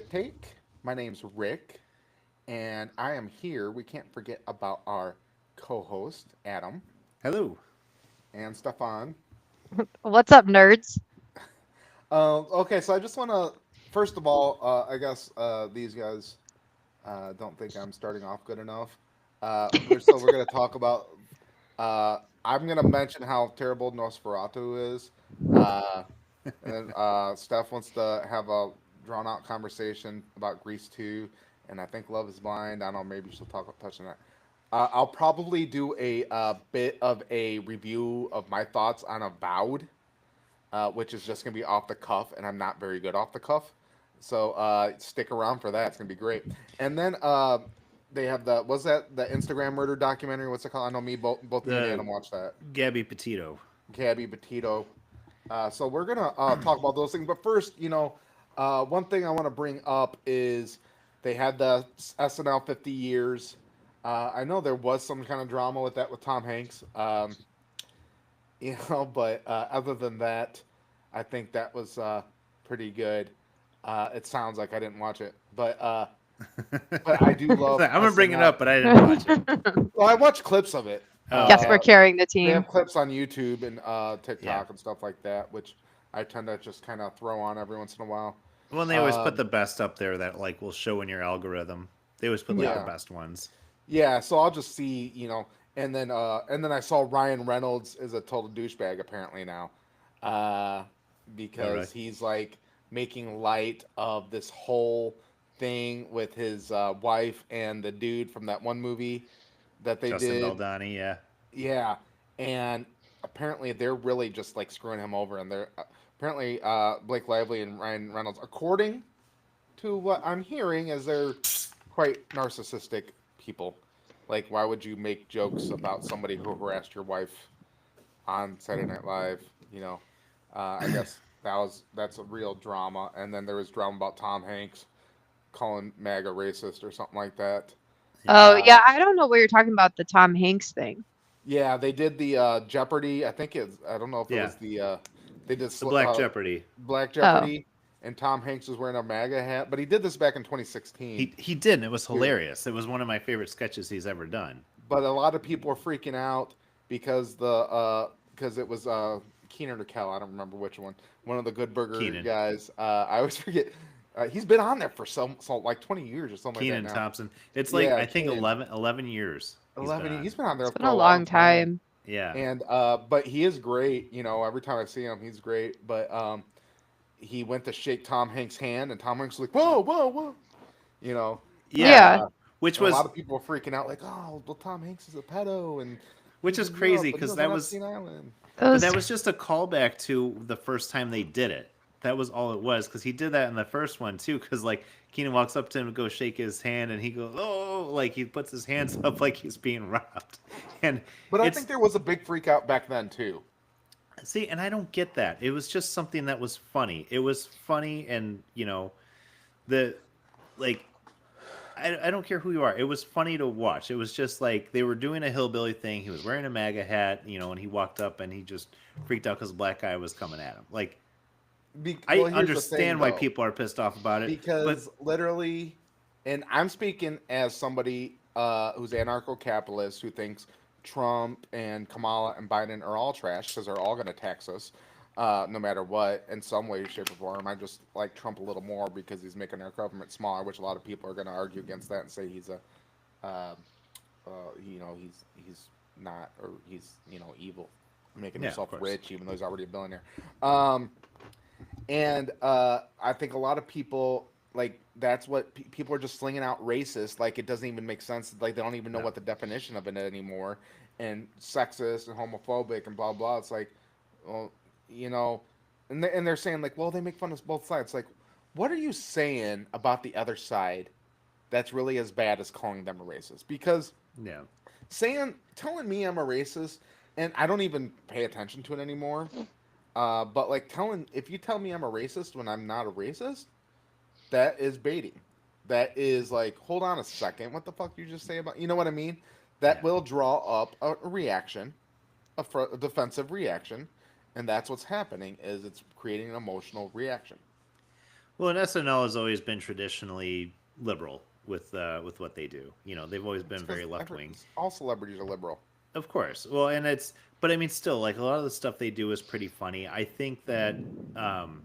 Quick Take. My name's Rick, and I am here. We can't forget about our co-host Adam Hello. and Stefan. What's up, nerds? Okay, so I just want to, first of all, I guess these guys don't think I'm starting off good enough. We're going to talk about. I'm going to mention how terrible Nosferatu is. Uh, and Steph wants to have a drawn out conversation about Grease 2, and I think Love is Blind. I don't know, maybe she'll touch on that. I'll probably do a bit of a review of my thoughts on Avowed, which is just going to be off the cuff, and I'm not very good off the cuff. So stick around for that. It's going to be great. And then they have was that the Instagram murder documentary? What's it called? I know both me and The Adam watched that. Gabby Petito. Gabby Petito. So we're gonna talk about those things, but first, one thing I want to bring up is they had the SNL 50 years. I know there was some kind of drama with that with Tom Hanks, but other than that, I think that was pretty good. It sounds like I didn't watch it, but I do I'm love gonna bring it SNL. up, but I didn't watch it. Well, I watched clips of it. Oh, Guess okay. we're carrying the They have team. clips on YouTube and Yeah. TikTok and stuff like that, which I tend to just kind of throw on every once in a while. Well, and they always put Um, the best up there that like will show in your algorithm. They always put like the yeah, best ones. yeah. So I'll just see, and then I saw Ryan Reynolds is a total douchebag apparently now, uh, All right. because he's like making light of this whole thing with his wife and the dude from that one movie that they Justin did. Baldani, yeah. Yeah, and apparently they're really just like screwing him over, and they're apparently Blake Lively and Ryan Reynolds, according to what I'm hearing, is they're quite narcissistic people. Like, why would you make jokes about somebody who harassed your wife on Saturday Night Live? I guess that's a real drama. And then there was drama about Tom Hanks calling MAGA racist or something like that. Yeah. Oh, Uh, yeah, I don't know what you're talking about, the Tom Hanks thing. Yeah, they did the Jeopardy. I think it's. I don't know if it Yeah. was the. They did The Black Jeopardy. Black Oh, Jeopardy, and Tom Hanks was wearing a MAGA hat, but he did this back in 2016 He did, and it was too. hilarious. It was one of my favorite sketches he's ever done. But a lot of people were freaking out because it was Keenan or Kel. I don't remember which one. One of the Good Burger Keenan. guys. I always forget. He's been on there for so like 20 years or something like that Keenan now. Thompson. It's like Yeah, I think Keenan. 11 years he's been 11. on. He's been on there it's been for a a long long time. time. Yeah. And but he is great. Every time I see him, he's great. But he went to shake Tom Hanks' hand, and Tom Hanks was like, "Whoa, whoa, whoa!" You know, Yeah. Yeah, uh, Which and a lot was of people were freaking out, like, "Oh, well, Tom Hanks is a pedo, and which he's is in crazy Europe, and he because was on Epstein Island." but those. that was just a callback to the first time they did it. That was all it was because he did that in the first one too. Because like Keenan walks up to him to go shake his hand, and he goes, "Oh!" Like he puts his hands up like he's being robbed, and But I it's think there was a big freak out back then too. see, and I don't get that. It was just something that was funny. It was funny, and the like I don't care who you are. It was funny to watch. It was just like they were doing a hillbilly thing. He was wearing a MAGA hat, and he walked up and he just freaked out because a black guy was coming at him. Like I Well, here's the thing, understand why though, people are pissed off about it, but because literally, and I'm speaking as somebody who's anarcho-capitalist who thinks Trump and Kamala and Biden are all trash because they're all going to tax us, no matter what, in some way, shape, or form. I just like Trump a little more because he's making our government smaller, which a lot of people are going to argue against that and say he's a, uh, he's not, or he's evil, making yeah, of himself course. rich even though he's already a billionaire. Um, and I think a lot of people like that's what people are just slinging out racist. Like it doesn't even make sense. Like they don't even know No. what the definition of it anymore, and sexist and homophobic and blah blah. It's like, well, you know, and they're saying like, well, they make fun of both sides. Like, what are you saying about the other side that's really as bad as calling them a racist? Because Yeah. telling me I'm a racist, and I don't even pay attention to it anymore. But like if you tell me I'm a racist when I'm not a racist, that is baiting. That is like, hold on a second, what the fuck you just say about? You know what I mean? That Yeah. will draw up a reaction, a defensive reaction, and that's what's happening. Is it's creating an emotional reaction. Well, and SNL has always been traditionally liberal with what they do. You know, they've always It's been very because left wing. all celebrities are liberal. Of course. Well, and it's but I mean, still, like a lot of the stuff they do is pretty funny. I think that um,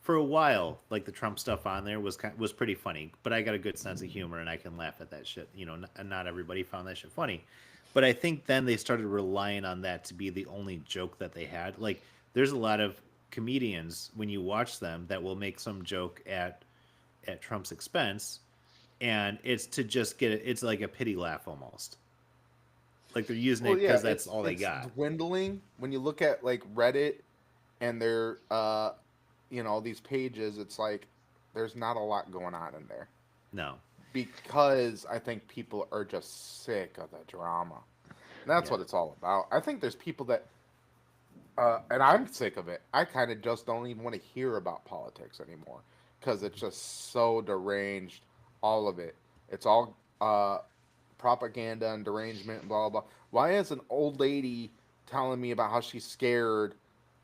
for a while, like the Trump stuff on there was pretty funny. But I got a good sense of humor, and I can laugh at that shit. You know, and not everybody found that shit funny. But I think then they started relying on that to be the only joke that they had. Like, there's a lot of comedians when you watch them that will make some joke at Trump's expense, and it's to just get it. It's like a pity laugh almost. Like they're using Well, it yeah, because that's all they it's got. dwindling when you look at like Reddit and their these pages. It's like there's not a lot going on in there No, because I think people are just sick of the drama. And that's yeah, what it's all about. I think there's people that and I'm sick of it. I kind of just don't even want to hear about politics anymore because it's just so deranged. All of it. It's all propaganda and derangement and blah blah blah. Why is an old lady telling me about how she's scared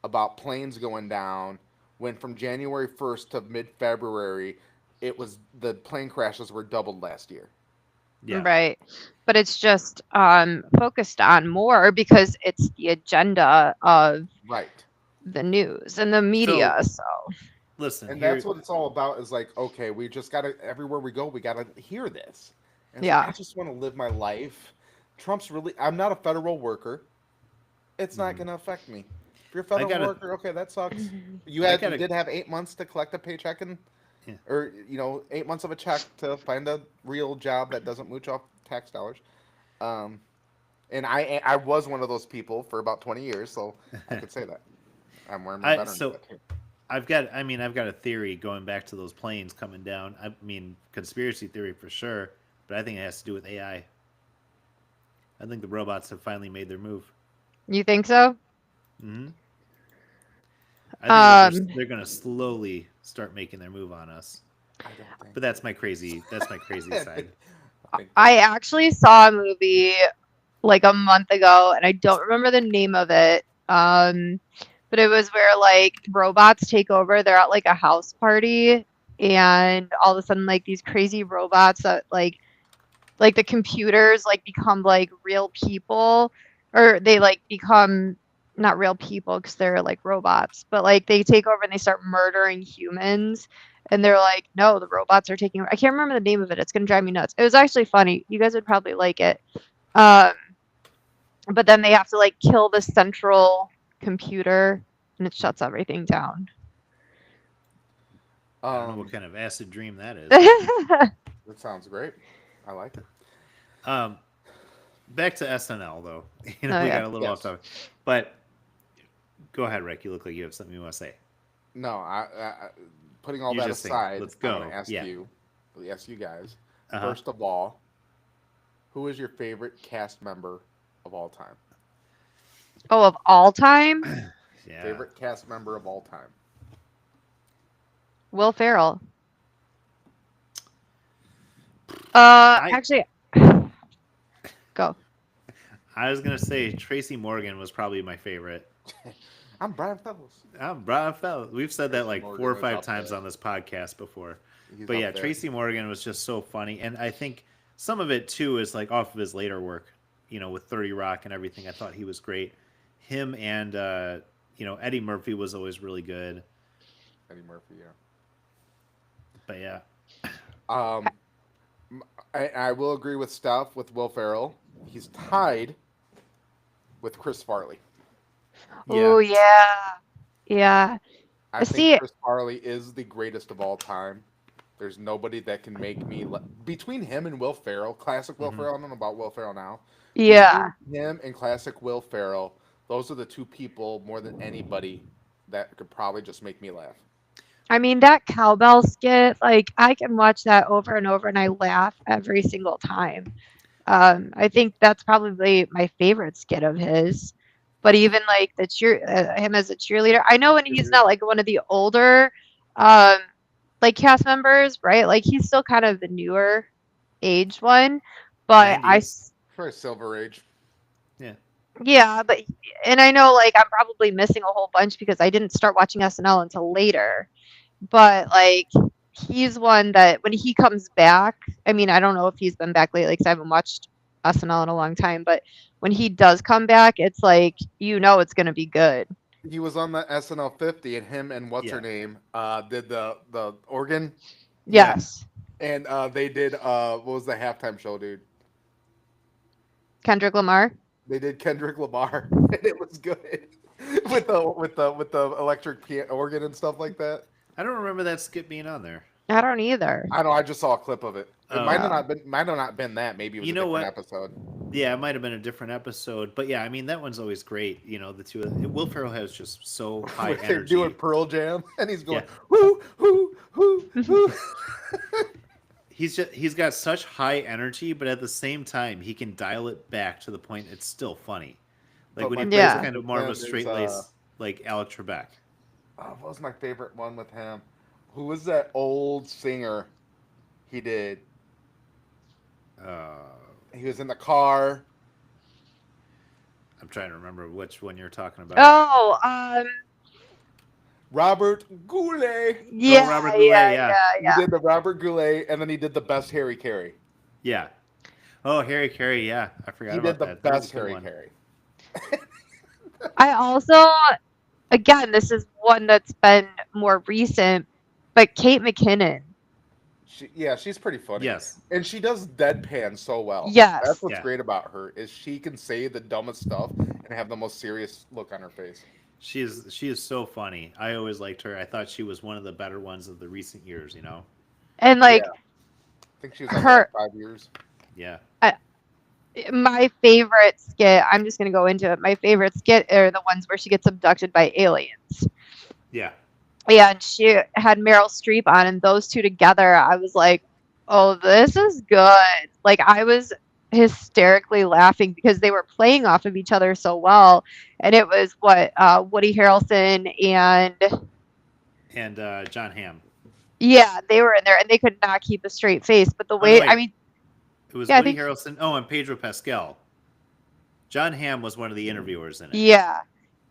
about planes going down when from January 1st to mid February it was the plane crashes were doubled last year? yeah. Right. But it's just focused on more because it's the agenda of Right. the news and the So media. So, listen And that's here. what it's all about is like, okay, we just gotta everywhere we go, we gotta hear this. And it's like I yeah. just want to live my life. Trump's really I'm not a federal worker. It's not Mhm. gonna affect me. If you're a I federal gotta, worker, okay, that sucks. I You gotta, did have 8 months to collect a paycheck and yeah. or 8 months of a check to find a real job that doesn't mooch off tax dollars. Um, and I was one of those people for about 20 years, so I could say that I'm wearing my I veterans so badge here. I've got a theory going back to those planes coming down. I mean, conspiracy theory for sure, but I think it has to do with AI. I think the robots have finally made their move. You think so? Hmm. I think that Um, they're going to slowly start making their move on us. I don't think But that's my crazy I think side. I think that I actually saw a movie like a month ago, and I don't remember the name of it. But it was where like robots take over. They're at like a house party, and all of a sudden, like these crazy robots that like the computers like become like real people, or they like become not real people because they're like robots, but like they take over and they start murdering humans. And they're like, no, the robots are taking over. I can't remember the name of it. It's gonna drive me nuts. It was actually funny. You guys would probably like it. Um, but then they have to like kill the central computer and it shuts everything down. I don't know what um kind of acid dream that is. Oh that sounds great. I like it. Um, back to SNL though. We yeah. got a little off Yes. topic, but go ahead, Rick. You look like you have something you want to say. No, putting all You're that just saying, aside, let's I'm going to go. ask Yeah. you, ask you guys. Uh huh. First of all, who is your favorite cast member of all time? Oh, of all time, Yeah. Favorite cast member of all time? Will Ferrell. I Actually, go. I was gonna say Tracy Morgan was probably my favorite. I'm Brian Fellows. Brian Fell. We've said that Tracy like four Morgan or is five up times there. on this podcast before. He's But up yeah, there. Tracy Morgan was just so funny, and I think some of it too is like off of his later work, with 30 Rock and everything. I thought he was great. Him and Eddie Murphy was always really good. Eddie Murphy, yeah. But yeah, Um, I will agree with Steph with Will Ferrell. He's tied with Chris Farley. yeah, Oh yeah, yeah. I think See, Chris Farley is the greatest of all time. There's nobody that can make me between him and Will Ferrell, classic Will hmm Ferrell. I don't know about Will Ferrell now. Between yeah. him and classic Will Ferrell, those are the two people more than anybody that could probably just make me laugh. I mean, that cowbell skit, like I can watch that over and over and I laugh every single time. I think that's probably my favorite skit of his. But even like him as a cheerleader, I know when he's not like one of the older, um, like cast members, right? Like he's still kind of the newer age one, but '90s. For a Silver Age, Yeah, yeah, and I know like I'm probably missing a whole bunch because I didn't start watching SNL until later. but like he's one that when he comes back, I mean, I don't know if he's been back lately because I haven't watched SNL in a long time, but when he does come back, it's like it's gonna be good. He was on the SNL 50, and him and what's her Yeah. name did the organ, Yeah. Yes, and they did what was the halftime show, dude? Kendrick Lamar. They did Kendrick Lamar, and it was good with the electric piano organ and stuff like that. I don't remember that skit being on there. I don't either. I know. I just saw a clip of it. It might have Oh. Oh, not been. Might have not been that. Maybe it was You a know different what? episode. Yeah, it might have been a different episode, but yeah, I mean that one's always great. The two. Will Ferrell has just so high Where they're doing energy. Pearl Jam, and he's Yeah, going whoo whoo whoo whoo. he's got such high energy, but at the same time, he can dial it back to the point it's still funny. Like But when my he plays yeah. favorite kind of with more of a him is straight lace, like Alex Trebek. what was my favorite one with him? Who was that old singer? He did. Uh, He was in the car. I'm trying to remember which one you're talking about. Oh, Robert Goulet. Oh, yeah, Robert yeah, Goulet. Yeah, yeah, He yeah. did the Robert Goulet, and then he did the best Harry Carey. yeah. Oh, Harry Carey. Yeah, I forgot He did about the that. That was a best good Harry one. Carey. I also, again, this is one that's been more recent, but Kate McKinnon. She's pretty funny, Yes. and she does deadpan so well. That's Yes. what's Yeah. great about her is she can say the dumbest stuff and have the most serious look on her face. She is so funny. I always liked her. I thought she was one of the better ones of the recent years. And Yeah, like I think she was on there her, like 5 years. Yeah. I, my favorite skit, I'm just going to go into it. My favorite skit are the ones where she gets abducted by aliens. Yeah. Yeah, and she had Meryl Streep on, and those two together, I was like, oh, this is good. Like, I was hysterically laughing because they were playing off of each other so well. And it was Woody Harrelson and, And John Hamm. yeah, they were in there, and they could not keep a straight face. But the Oh no, way, I wait. mean, It was yeah, I Woody think, Harrelson. Oh, and Pedro Pascal. John Hamm was one of the interviewers in it. yeah.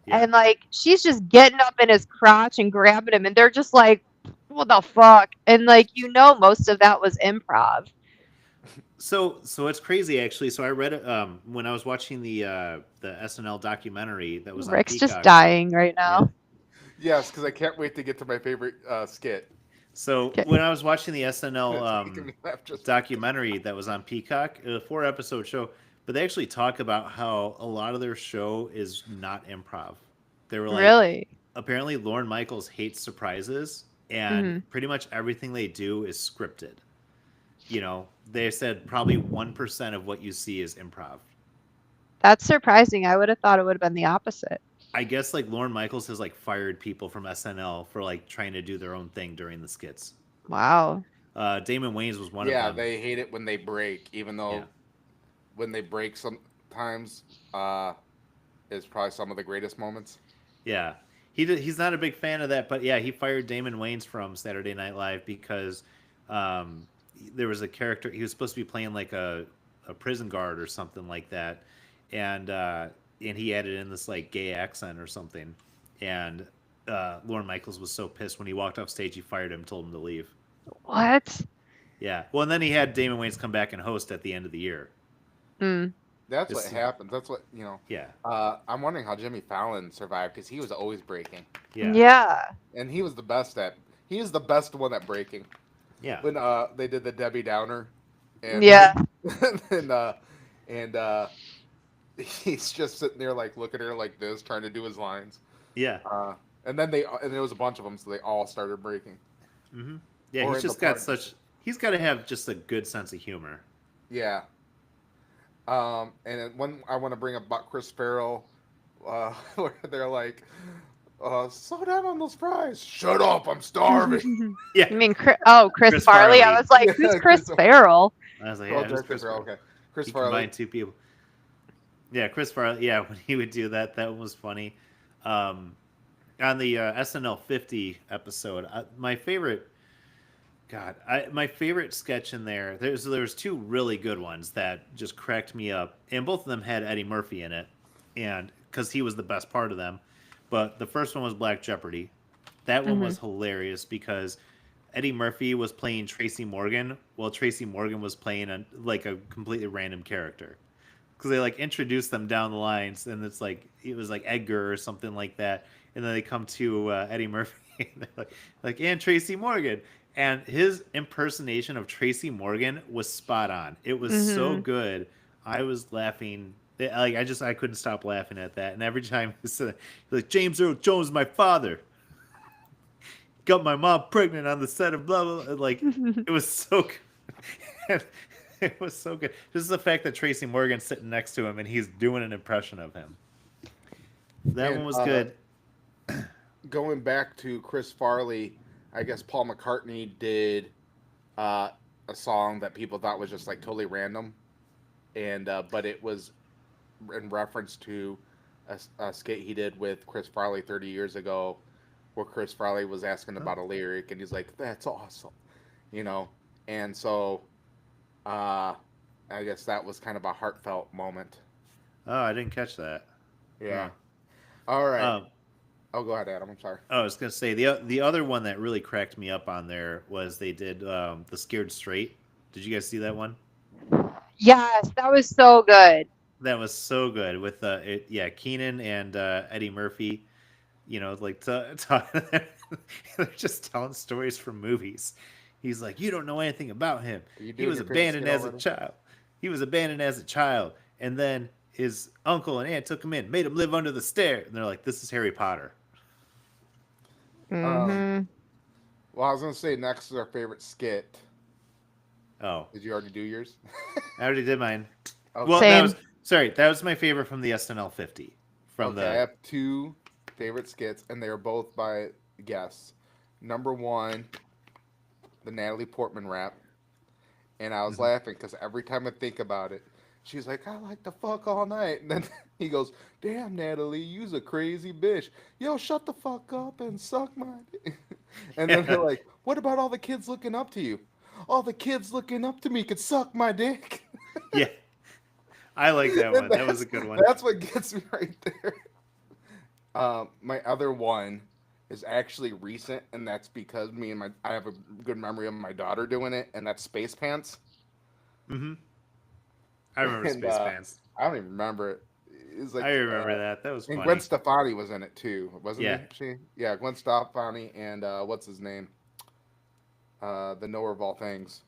Yeah. And like she's just getting up in his crotch and grabbing him, and they're just like, "What the fuck?" And like most of that was improv. So it's crazy actually. So I read it when I was watching the SNL documentary that was on Rick's just Peacock. dying right Yeah. now. Yes, because I can't wait to get to my favorite skit. So Okay. when I was watching the SNL It's making me laugh just documentary that was on Peacock, a 4 episode show, but they actually talk about how a lot of their show is not improv. They were like, Really? apparently Lorne Michaels hates surprises, and Hmm. pretty much everything they do is scripted. They said probably 1% of what you see is improv. That's surprising. I would have thought it would have been the opposite. I guess like Lorne Michaels has like fired people from SNL for like trying to do their own thing during the skits. Wow. Damon Wayans was one of yeah, them. they hate it when they break, even Yeah. though when they break sometimes is probably some of the greatest moments. Yeah. He's not a big fan of that, but yeah, he fired Damon Wayans from Saturday Night Live because um, there was a character he was supposed to be playing like a prison guard or something like that, and he added in this like gay accent or something, and Lorne Michaels was so pissed when he walked off stage, he fired him, told him to leave. What? Yeah, well, and then he had Damon Wayans come back and host at the end of the year. Hmm. That's Just- what happens. That's what Yeah, I'm wondering how Jimmy Fallon survived because he was always breaking, yeah, Yeah. and he was the best at. He is the best one at breaking. yeah. When they did the Debbie Downer, and Yeah. and he's just sitting there like looking at her like this, trying to do his lines. Yeah. And then there was a bunch of them, so they all started breaking. Hmm. Yeah, Or he's in just the got park. such. He's got to have just a good sense of humor. Yeah. And then one I want to bring up about Chris Farrell, where they're like, "Slow down on those fries." Shut up! I'm starving. Yeah, You mean Chris Chris Farley? I Farley. was like, Yeah, who's Chris Chris Farrell? I was like, Oh, yeah, that's who's Chris Chris Farrell. Farley? Okay, Chris He Farley. combined two people. Yeah, Chris Farley. Yeah, when he would do that, that was funny. On the SNL 50 episode, my favorite. God, my favorite sketch in there. There's two really good ones that just cracked me up, and both of them had Eddie Murphy in it, and because he was the best part of them. But the first one was Black Jeopardy, That one Mhm. was hilarious because Eddie Murphy was playing Tracy Morgan while Tracy Morgan was playing like a completely random character. Because they like introduced them down the lines, and it's like it was like Edgar or something like that, and then they come to Eddie Murphy, and they're and Tracy Morgan, and his impersonation of Tracy Morgan was spot on. It was so Mhm. good. I was laughing. Like I couldn't stop laughing at that. And every time he said, like James Earl Jones, my father, got my mom pregnant on the set of blah blah. Like it was so good. It was so good. Just the fact that Tracy Morgan's sitting next to him and he's doing an impression of him. That And one was good. going back to Chris Farley, I guess Paul McCartney did uh, a song that people thought was just like totally random, and but it was in reference to a skit he did with Chris Farley 30 years ago, where Chris Farley was asking Oh, about a lyric, and he's like, "That's awesome," you know. And so, uh, I guess that was kind of a heartfelt moment. oh, I didn't catch that. Yeah. Huh. All right. Um, Oh, go ahead, Adam. I'm sorry. I was gonna say the other one that really cracked me up on there was they did the Scared Straight. Did you guys see that one? Yes, that was so good. That was so good with yeah, Keenan and Eddie Murphy. You know, like they're just telling stories from movies. He's like, you don't know anything about him. Are you He doing was your favorite abandoned skit as a already? child. He was abandoned as a child, and then his uncle and aunt took him in, made him live under the stair. And they're like, this is Harry Potter. Um. Mhm. Well, I was gonna say next is our favorite skit. Oh, Did you already do yours? I already did mine. Well, Okay. that was Same. sorry. That was my favorite from the SNL 50. From Okay, I the have two favorite skits, and they are both by guests. Number one, the Natalie Portman rap, and I was Mhm. laughing because every time I think about it, she's like, "I like to fuck all night," and then he goes, "Damn, Natalie, you's a crazy bitch. Yo, shut the fuck up and suck my." Dick." And then they're Yeah, like, "What about all the kids looking up to you? All the kids looking up to me could suck my dick." yeah. I like that And one. That was a good one. that's what gets me right there. My other one is actually recent, and that's because me and my I have a good memory of my daughter doing it, and that's Space Pants. Hmm. I remember And Space Pants. I don't even remember it. It's I like, remember that. That was and Gwen funny. Stefani was in it too, wasn't Yeah. he? She, yeah, Gwen Stefani and what's his name? The knower of all things,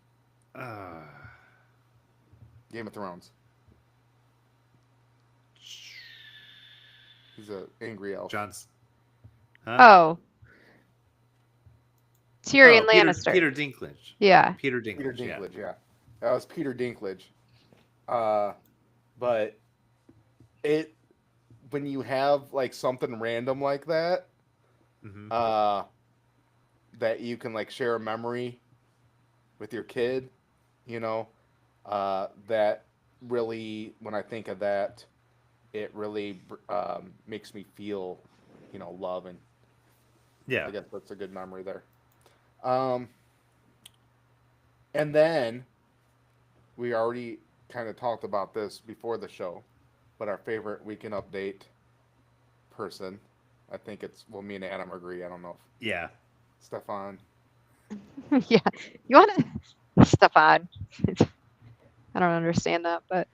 Uh, Game of Thrones. He's a angry elf. John's. Huh? Oh, Oh, Tyrion Lannister. Peter Dinklage. Yeah. Peter Peter Dinklage. Yeah. Dinklage, yeah, that was Peter Dinklage. Uh, but it when you have like something random like that, Hmm. uh, that you can like share a memory with your kid, you know, that really, when I think of that, it really makes me feel, love, and Yeah. I guess that's a good memory there. Um, and then we already kind of talked about this before the show, but our favorite weekend update person, I think it's, well, me and Adam agree. I don't know if Yeah. Stefan. Yeah. You want to Stefan. I don't understand that, but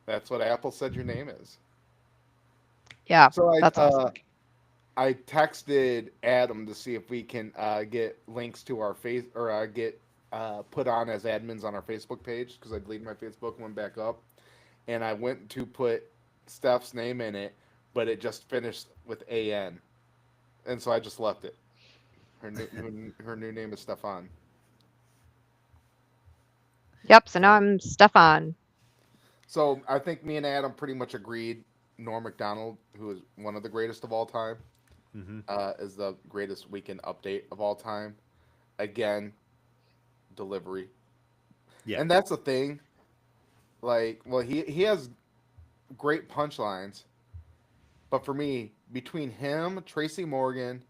That's what Apple said your name is. yeah, So that's awesome. I texted Adam to see if we can get links to our face, or get put on as admins on our Facebook page, because I deleted my Facebook and went back up, and I went to put Steph's name in it, but it just finished with AN, and so I just left it. Her new name is Stefan. Yep. So now Oh. I'm Stefan. So I think me and Adam pretty much agreed. Norm Macdonald, who is one of the greatest of all time, Hmm. is the greatest weekend update of all time. Again, delivery. Yeah. And that's the thing. Like, well, he has great punchlines, but for me, between him, Tracy Morgan,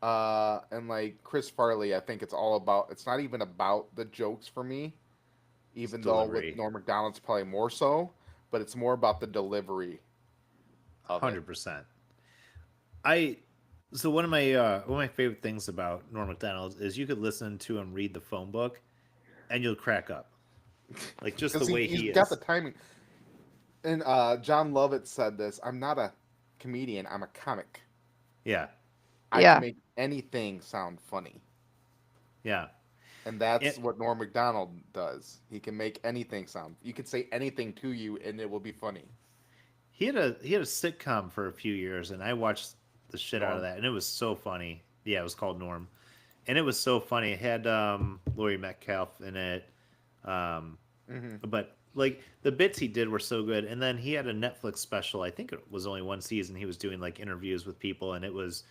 and like Chris Farley, I think it's all about. It's not even about the jokes for me, It's even though with delivery. Norm Macdonald's probably more so, but it's more about the delivery of it. 100%. I So one of my favorite things about Norm Macdonald is you could listen to him read the phone book, and you'll crack up, like just the Because way he's he got the is. timing. And John Lovett said this: "I'm not a comedian. I'm a comic. Yeah, I can Yeah. make anything sound funny." yeah. And that's It, what Norm Macdonald does. He can make anything sound. You can say anything to you, and it will be funny. he had a sitcom for a few years, and I watched the shit out of Norm. that, and it was so funny. Yeah, it was called Norm, and it was so funny. It had Laurie Metcalf in it, um, Hmm. but like the bits he did were so good. And then he had a Netflix special. I think it was only one season. He was doing like interviews with people, and it was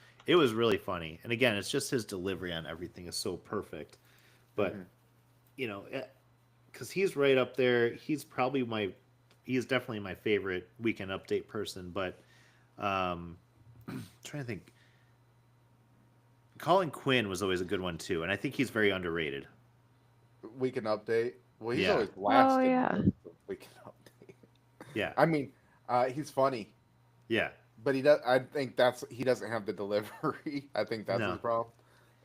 really funny. And again, it's just his delivery on everything is so perfect. But Hmm. you know, because he's right up there. He's definitely my favorite Weekend Update person. But trying to think, Colin Quinn was always a good one too, and I think he's very underrated. We can update. Well, he's Yeah, always Oh last in yeah. most of We can update. yeah, I mean, he's funny, yeah. but he does. I think that's he doesn't have the delivery. I think that's his No, problem.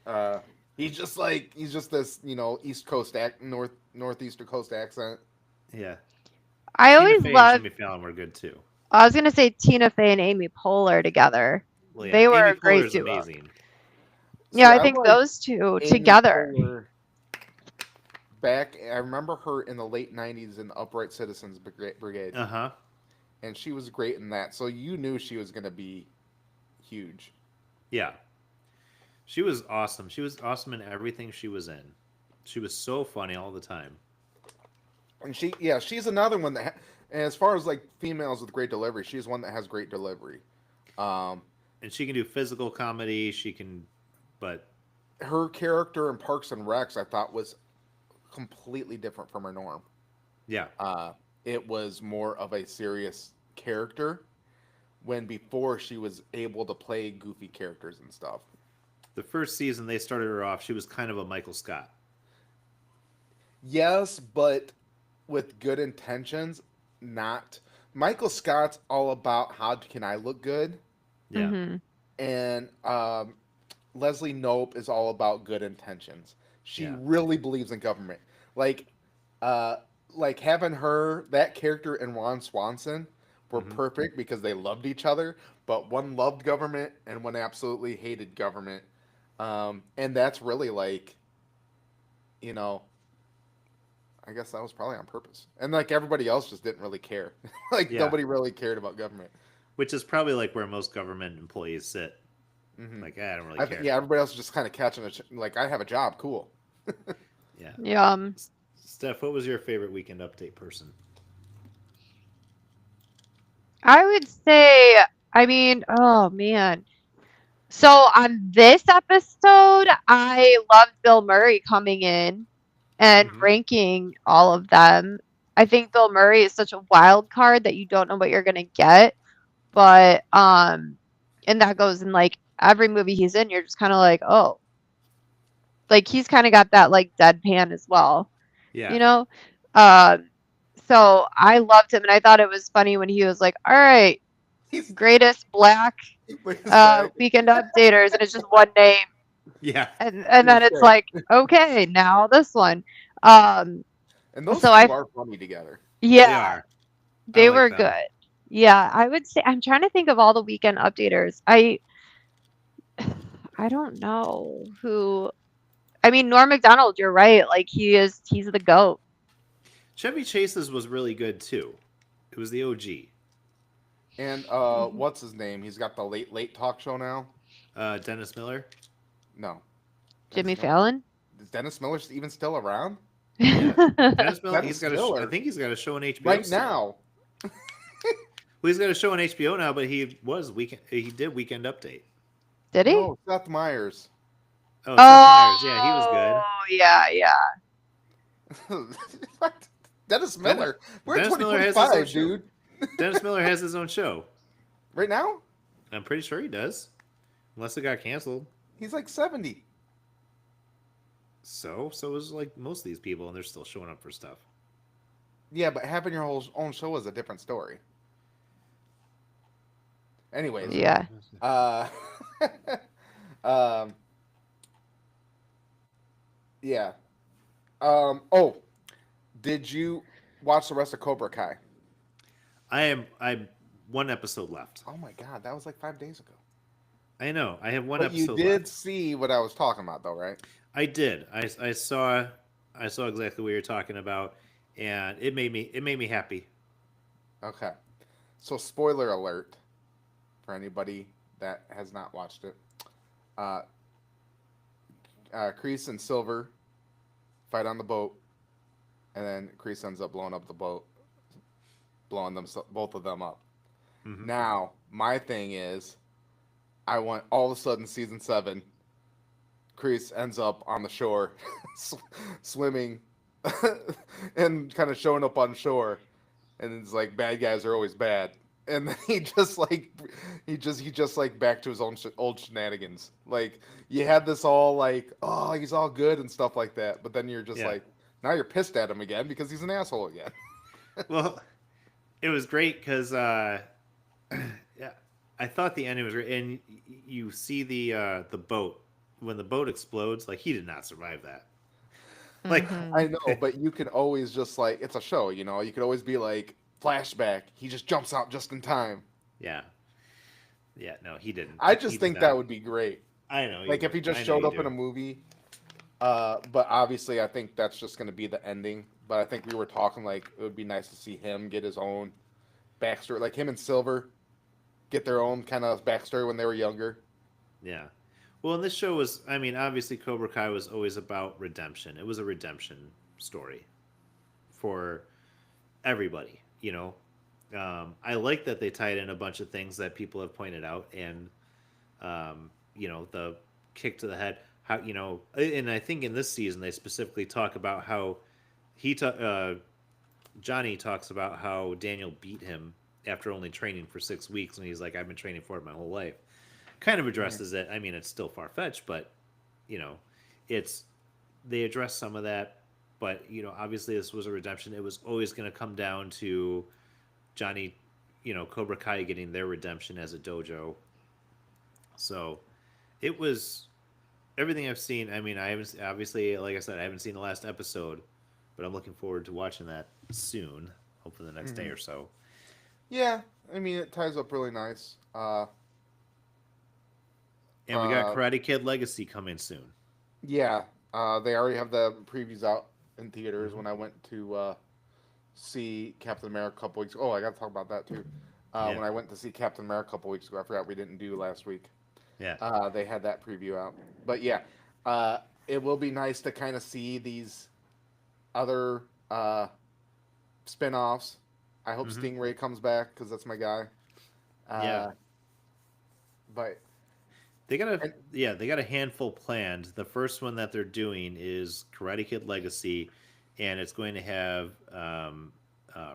Uh, he's just this East Coast northeastern coast accent. yeah. I Tina always Fey and loved. Jimmy Fallon were good too. I was gonna say Tina Fey and Amy Poehler together. Well, yeah, They were Amy a Poehler great is duo. amazing. Yeah, See, I I think like those two Amy together. Poehler back. I remember her in the late '90s in the Upright Citizens Brigade, Uh huh. and she was great in that. So you knew she was going to be huge. Yeah, she was awesome. She was awesome in everything she was in. She was so funny all the time. And she's another one and as far as like females with great delivery, she's one that has great delivery. Um, And she can do physical comedy. She can, but Her character in Parks and Recs, I thought, was completely different from her norm. yeah, Uh, it was more of a serious character when before she was able to play goofy characters and stuff. the first season they started her off. She was kind of a Michael Scott. Yes, but with good intentions, not. Michael Scott's all about how can I look good, Yeah, Hmm. and Leslie Knope is all about good intentions. She yeah. really believes in government. Like, uh, like having her that character and Ron Swanson were Hmm. perfect because they loved each other, but one loved government and one absolutely hated government. And that's really like, you know, I guess that was probably on purpose. And like everybody else just didn't really care. Like Yeah, nobody really cared about government. which is probably like where most government employees sit. Hmm. Like, I don't really care. Yeah, everybody else was just kind of catching like I have a job, cool. Yeah. Yeah. Steph, what was your favorite Weekend Update person? I would say, I mean, oh man. So on this episode, I loved Bill Murray coming in and Hmm. ranking all of them. I think Bill Murray is such a wild card that you don't know what you're gonna get. But and that goes in like every movie he's in, you're just kind of like, oh, like he's kind of got that like deadpan as well, Yeah. you know? Um, so I loved him, and I thought it was funny when he was like, all right, He's greatest black Look at his bag. weekend updaters, and it's just one name, Yeah. and then It's it's great. like, okay, now this one. Um, And those so two I, are funny together. They yeah, are. I they like were them. good. Yeah, I would say I'm trying to think of all the weekend updaters. I don't know who. I mean, Norm Macdonald, you're right. Like he's the goat. Chevy Chase's was really good too. It was the OG. And Mhm. what's his name? He's got the late talk show now. Dennis Miller. No, Jimmy Dennis Miller. Fallon. Is Dennis Miller even still around? Yeah. Dennis Miller. He's Dennis got a. I Miller think he's got a show on HBO right still. now. Well, he's got a show on HBO now, but he was weekend. He did Weekend Update. Did he? No, Seth Meyers. Oh, Seth Meyers. Yeah, he was good. Oh, yeah, yeah. What? Dennis Dennis, Miller. We're in Dennis Miller has his own 2025, show. dude. Dennis Miller has his own show. Right now, I'm pretty sure he does, unless it got canceled. he's like 70. So was like most of these people, and they're still showing up for stuff. Yeah, but having your whole own show is a different story. Anyways, Yeah. uh, um, yeah. Oh, did you watch the rest of Cobra Kai? I'm one episode left. Oh my God, that was like 5 days ago. I know. I have one But you episode did left. see what I was talking about, though, right? I did. I saw exactly what you're talking about, and it made me happy. Okay. So, spoiler alert for anybody that has not watched it. Uh, Kreese and Silver fight on the boat, and then Kreese ends up blowing up the boat, blowing them both of them up. Hmm. Now, my thing is, I want all of a sudden season 7, Kreese ends up on the shore, swimming, and kind of showing up on shore, and it's like bad guys are always bad, and then he just like back to his own old shenanigans. Like you had this all like, oh, he's all good and stuff like that, but then you're just Yeah. like, now you're pissed at him again because he's an asshole again. Well, it was great because yeah, I thought the ending was great, and you see the boat when the boat explodes. Like he did not survive that. Like Hmm. I know, but you can always just like it's a show, you know. You could always be like flashback. He just jumps out just in time. yeah, yeah, no, he didn't. I He just did think that not. would be great. I know you Like if would. he just I know showed you up in do. a movie. But obviously, I think that's just going to be the ending. But I think we were talking like it would be nice to see him get his own backstory, like him and Silver get their own kind of backstory when they were younger. Yeah. Well, and this show was. I mean, obviously, Cobra Kai was always about redemption. It was a redemption story for everybody. I like that they tied in a bunch of things that people have pointed out, and the kick to the head. How and I think in this season they specifically talk about how Johnny talks about how Daniel beat him after only training for 6 weeks, and he's like, "I've been training for it my whole life." Kind of Mhm. addresses it. I mean, it's still far fetched, but you know, it's they address some of that. But obviously this was a redemption. It was always going to come down to Johnny, Cobra Kai getting their redemption as a dojo. So it was everything I've seen. I mean, I haven't obviously, like I said, I haven't seen the last episode, but I'm looking forward to watching that soon. Hopefully the next day Mhm. or so. Yeah, I mean it ties up really nice. And we got Uh, Karate Kid Legacy coming soon. yeah, they already have the previews out in theaters. Hmm. When I went to see Captain America a couple weeks. Oh, I got to talk about that too. Yeah, When I went to see Captain America a couple weeks ago, I forgot we didn't do last week. yeah. They had that preview out. But yeah, uh, it will be nice to kind of see these other spin-offs. I hope Hmm. Stingray comes back because that's my guy. Yeah, Uh, but they got a and, yeah they got a handful planned. The first one that they're doing is Karate Kid Legacy, and it's going to have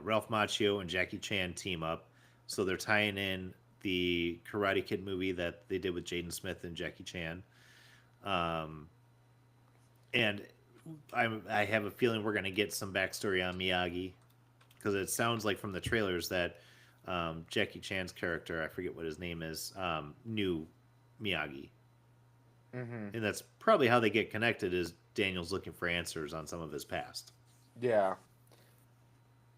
Ralph Macchio and Jackie Chan team up. So they're tying in the Karate Kid movie that they did with Jaden Smith and Jackie Chan. Um, and I have a feeling we're going to get some backstory on Miyagi because it sounds like from the trailers that Jackie Chan's character, I forget what his name is, knew Miyagi, hmm and that's probably how they get connected. Is Daniel's looking for answers on some of his past? yeah,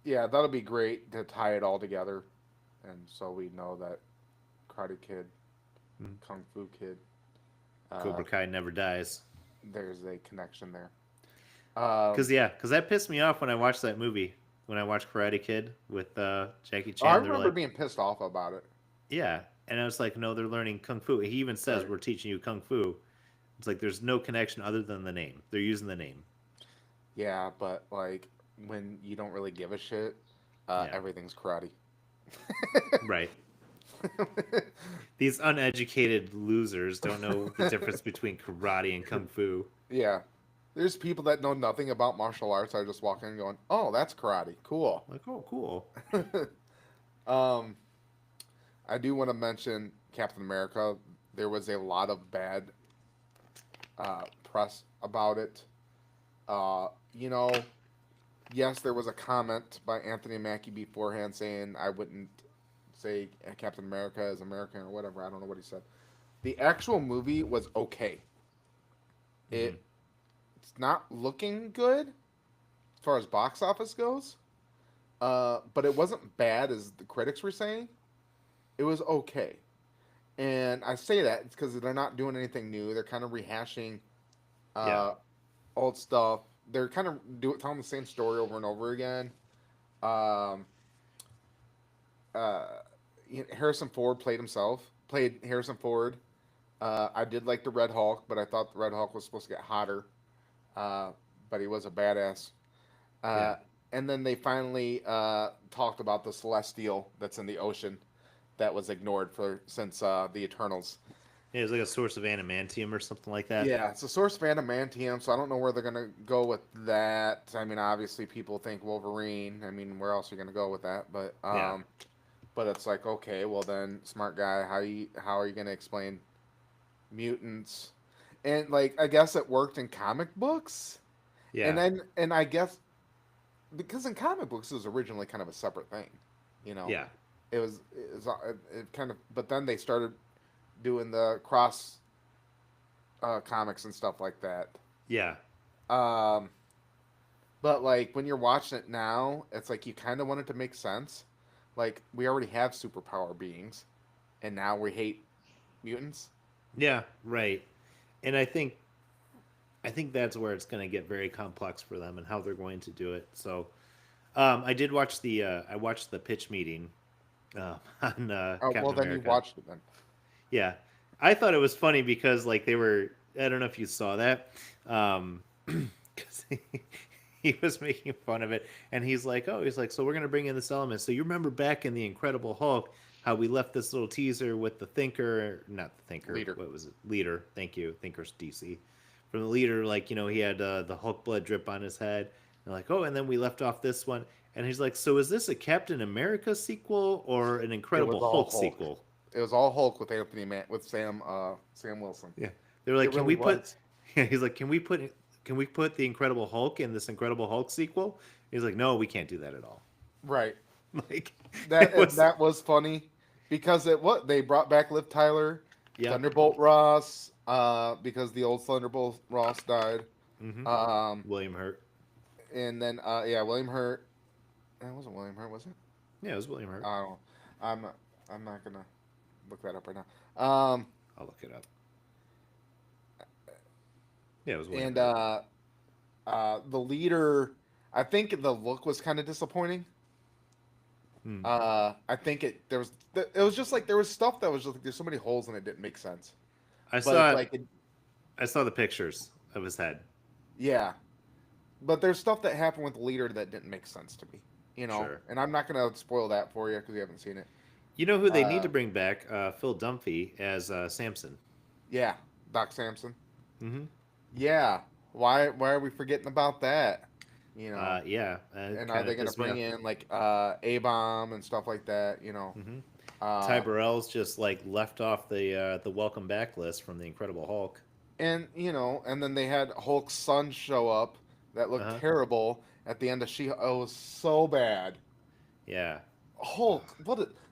yeah, that'll be great to tie it all together, and so we know that Karate Kid, Kung Fu Kid, uh, Cobra Kai never dies. there's a connection there. Um, Because that pissed me off when I watched that movie. When I watched Karate Kid with Jackie I Chan, they're remember like, being pissed off about it. yeah, and I was like, no, they're learning kung fu. He even says Right. we're teaching you kung fu. It's like there's no connection other than the name. They're using the name. Yeah, but like when you don't really give a shit, Yeah, everything's karate. right. These uneducated losers don't know the difference between karate and kung fu. Yeah. There's people that know nothing about martial arts are just walking and going, "Oh, that's karate. Cool." Like, oh, cool. um, I do want to mention Captain America. There was a lot of bad press about it. You know, yes, there was a comment by Anthony Mackie beforehand saying I wouldn't say Captain America is American or whatever. I don't know what he said. The actual movie was okay. Hmm. It's not looking good as far as box office goes, but it wasn't bad as the critics were saying. It was okay. And I say that because they're not doing anything new. They're kind of rehashing Yeah. uh, old stuff. They're kind of telling the same story over and over again. Um, uh, Harrison Ford played Harrison Ford. I did like the Red Hulk, but I thought the Red Hulk was supposed to get hotter. Uh, but he was a badass. Yeah. Uh, and then they finally talked about the Celestial that's in the ocean that was ignored for since the Eternals. Yeah, it was like a source of adamantium or something like that. Yeah, it's a source of adamantium, so I don't know where they're gonna go with that. I mean, obviously people think Wolverine. I mean, where else are you gonna go with that? Yeah. But it's like, okay, well then, smart guy, how are you gonna explain mutants? And like, I guess it worked in comic books, Yeah. and I guess because in comic books it was originally kind of a separate thing, you know. Yeah. It kind of, but then they started doing the cross comics and stuff like that. Yeah. Um, but like when you're watching it now, it's like you kind of want it to make sense. Like we already have superpower beings, and now we hate mutants. Yeah. Right. And I think that's where it's going to get very complex for them and how they're going to do it. So I did watch I watched the pitch meeting on Oh well, Captain then you America. watched it then. Yeah, I thought it was funny because like they were. I don't know if you saw that. Because he was making fun of it, and he's like, "Oh, he's like, so we're gonna bring in this element. So you remember back in the Incredible Hulk, how we left this little teaser with the Thinker, not the Thinker, Leader. what was it? Leader. Thank you, Thinker's DC. From the Leader, like he had the Hulk blood drip on his head. And like, oh, and then we left off this one, and he's like, so is this a Captain America sequel or an It Incredible was all Hulk Hulk. sequel? It was all Hulk with with Sam Wilson. Yeah, they were like, It "Can really we put?" was. Yeah, he's like, can we put the Incredible Hulk in this Incredible Hulk sequel?" He's like, "No, we can't do that at all." Right. Like, That it was, that was funny because it what they brought back Liv Tyler, yep, Thunderbolt Ross, because the old Thunderbolt Ross died. mm-hmm. Um, William Hurt. and then yeah, William Hurt. That wasn't William Hurt, was it? Yeah, it was William Hurt. I don't. I'm not, I'm not gonna look that up right now. I'll look it up. Yeah, it was William And Hurt. the leader, I think the look was kind of disappointing. Hmm. I think it was just like there was stuff that was just like there's so many holes and it didn't make sense. I But it's saw like I saw the pictures of his head. yeah, but there's stuff that happened with the leader that didn't make sense to me, you know. Sure. And I'm not gonna spoil that for you because you haven't seen it. You know who they need Uh, to bring back? Phil Dunphy as Samson. yeah, Doc Samson. Mm-hmm. Yeah, why are we forgetting about that? You know, Yeah, and are kind they of gonna pissed me bring off. in like A bomb and stuff like that? You know, Mm-hmm. Ty uh, Burrell's just like left off the welcome back list from the Incredible Hulk. and you know, and then they had Hulk's son show up that Uh looked huh. terrible at the end of Oh, it was so bad. Yeah. Hulk,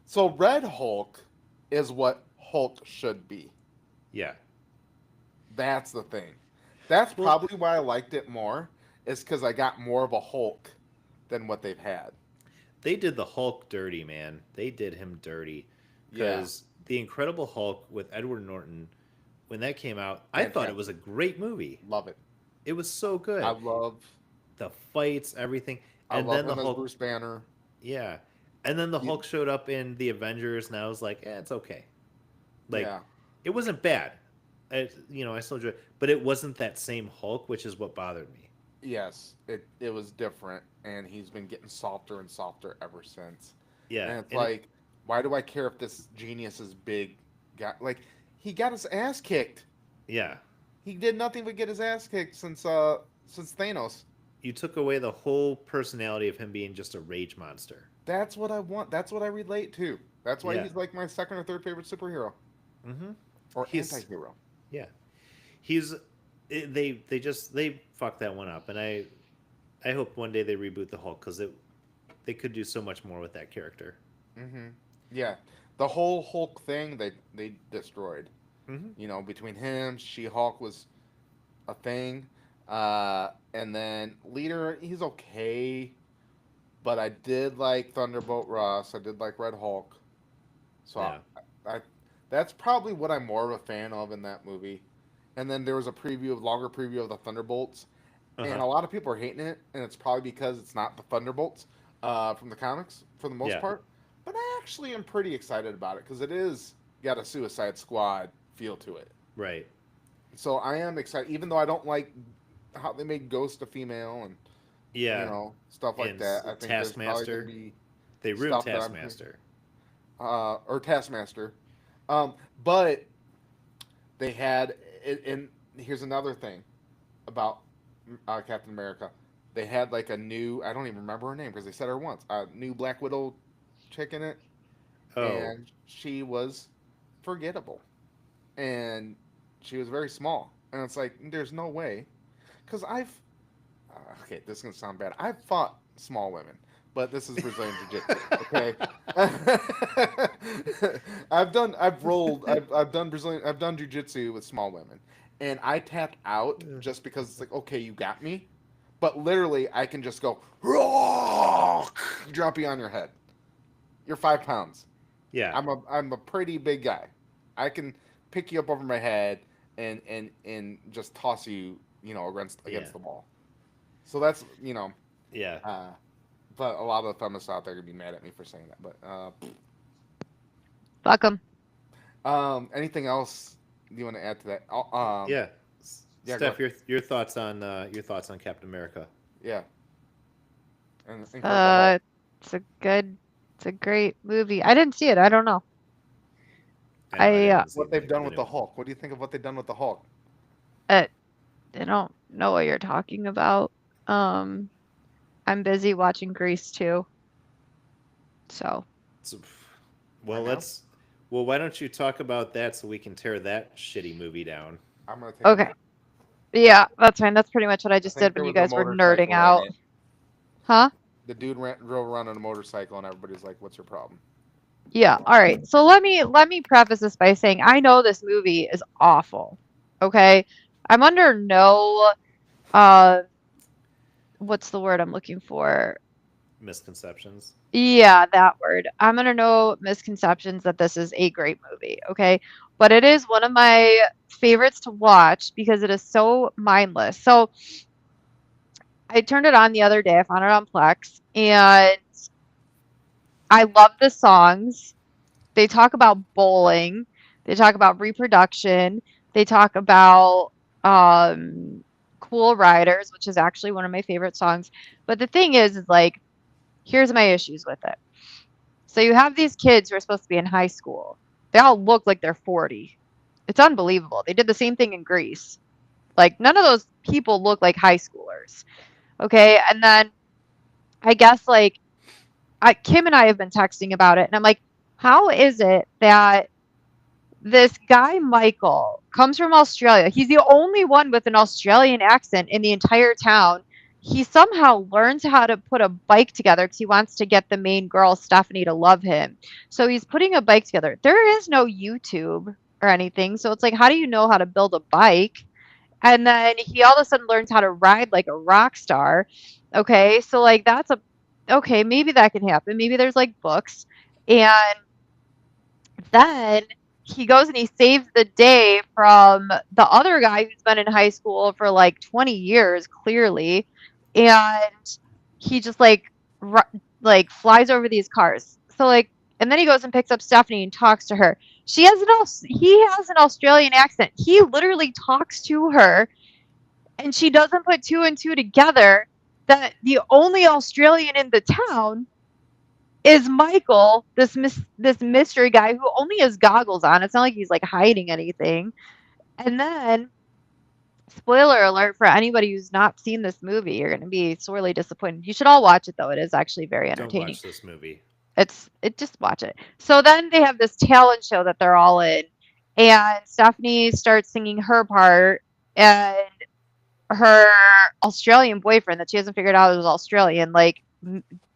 so Red Hulk is what Hulk should be. Yeah. That's the thing. That's Well, probably why I liked it more. Is because I got more of a Hulk than what they've had. they did the Hulk dirty, man. They did him dirty. Yeah, Because the Incredible Hulk with Edward Norton, when that came out, I thought it was a fantastic. great movie. Love it. It was so I good. love The fights, everything. I And love then the him as Hulk, Bruce Banner. yeah. And then the You- Hulk showed up in the Avengers, and I was like, it's okay. Like, yeah. it wasn't bad. I still enjoy it. But it wasn't that same Hulk, which is what bothered me. Yes, it was different, and he's been getting softer and softer ever since. Yeah. And it's And it, like, why do I care if this genius is big? Guy like he got his ass kicked. yeah. He did nothing but get his ass kicked since Thanos. You took away the whole personality of him being just a rage monster. That's what I want. That's what I relate to. That's why Yeah. he's like my second or third favorite superhero Mm-hmm. or He's anti-hero. yeah. He's they fucked that one up, and I hope one day they reboot the Hulk because they could do so much more with that character. Hmm. Yeah, the whole Hulk thing they destroyed. Hmm. Between him, She-Hulk was a thing. And then Leader, he's okay, but I did like Thunderbolt Ross. I did like Red Hulk. So Yeah. I that's probably what I'm more of a fan of in that movie. And then there was a longer preview of the Thunderbolts, Uh and huh. a lot of people are hating it, and it's probably because it's not the Thunderbolts from the comics for the most Yeah. part. But I actually am pretty excited about it because it is got a Suicide Squad feel to it. Right. So I am excited, even though I don't like how they made Ghost a female and Yeah. stuff like And that. I think there's probably going to Taskmaster. be They ruined stuff that I'm Taskmaster. or Taskmaster. But they had, and here's another thing about Captain America. They had like a new, I don't even remember her name because they said her once, a new Black Widow chick in it, Oh. and she was forgettable, and she was very small, and it's like there's no way, because okay, this is gonna sound bad. I've fought small women, but this is Brazilian Jiu Jitsu. Okay, I've done Jiu Jitsu with small women, and I tap out just because it's like, okay, you got me, but literally I can just go drop you on your head. You're 5 pounds. Yeah. I'm a pretty big guy. I can pick you up over my head and just toss you, Yeah. against the wall. So that's Yeah. uh, but a lot of the feminists out there are gonna be mad at me for saying that. But Fuck 'em. anything else you want to add to that? Yeah. Yeah, go Steph, ahead. your thoughts on Captain America? Yeah, and Incredible Hulk. Uh, it's a good, it's a great movie. I didn't see it. I don't know. I know I I didn't see What they've done the with new the one. Hulk? What do you think of what they've done with the Hulk? uh, I don't know what you're talking about. Um, I'm busy watching Grease too. So, So, I well, know. let's. Well, why don't you talk about that so we can tear that shitty movie down? I'm gonna take a okay. nap. Yeah, that's fine. That's pretty much what I I just think did there when you was a guys were nerding motorcycle in out. it. Huh? The dude drove around on a motorcycle, and everybody's like, "What's your problem?" Yeah. All right. So let me preface this by saying I know this movie is awful. Okay? I'm under no uh what's the word I'm looking for? Misconceptions. Yeah, that word. I'm under no misconceptions that this is a great movie, okay? But it is one of my favorites to watch because it is so mindless. So I turned it on the other day. I found it on Plex, and I love the songs. They talk about bowling, they talk about reproduction, they talk about um Cool Riders, which is actually one of my favorite songs. But the thing is like here's my issues with it. So you have these kids who are supposed to be in high school. They all look like they're 40. It's unbelievable. They did the same thing in Greece. Like none of those people look like high schoolers. Okay? And then I guess like Kim and I have been texting about it and I'm like, how is it that this guy Michael comes from Australia? He's the only one with an Australian accent in the entire town. He somehow learns how to put a bike together because he wants to get the main girl, Stephanie, to love him. So he's putting a bike together. There is no YouTube or anything. So it's like, how do you know how to build a bike? And then he all of a sudden learns how to ride like a rock star. Okay. So, like, okay, maybe that can happen. Maybe there's like books. And then he goes and he saves the day from the other guy who's been in high school for like 20 years, clearly. And he just like flies over these cars. So like, and then he goes and picks up Stephanie and talks to her. He has an Australian accent. He literally talks to her, and she doesn't put two and two together that the only Australian in the town is Michael, this mystery guy who only has goggles on. It's not like he's like hiding anything. And then, spoiler alert for anybody who's not seen this movie, you're going to be sorely disappointed. You should all watch it though. It is actually very Don't entertaining. watch this movie. It just watch it. So then they have this talent show that they're all in, and Stephanie starts singing her part, and her Australian boyfriend that she hasn't figured out is Australian, like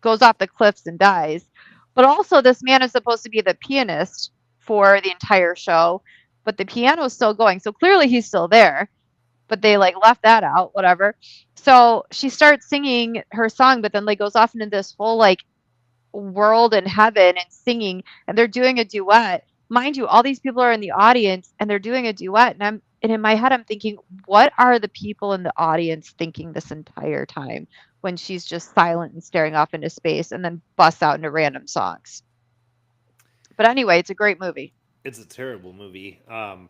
goes off the cliffs and dies. But also, this man is supposed to be the pianist for the entire show. but the piano's still going. So clearly he's still there, but they like left that out, whatever. So she starts singing her song, but then like goes off into this whole like world in heaven and singing, and they're doing a duet. Mind you, all these people are in the audience and they're doing a duet, and in my head I'm thinking, what are the people in the audience thinking this entire time when she's just silent and staring off into space and then busts out into random songs. But anyway, it's a great movie. It's a terrible movie.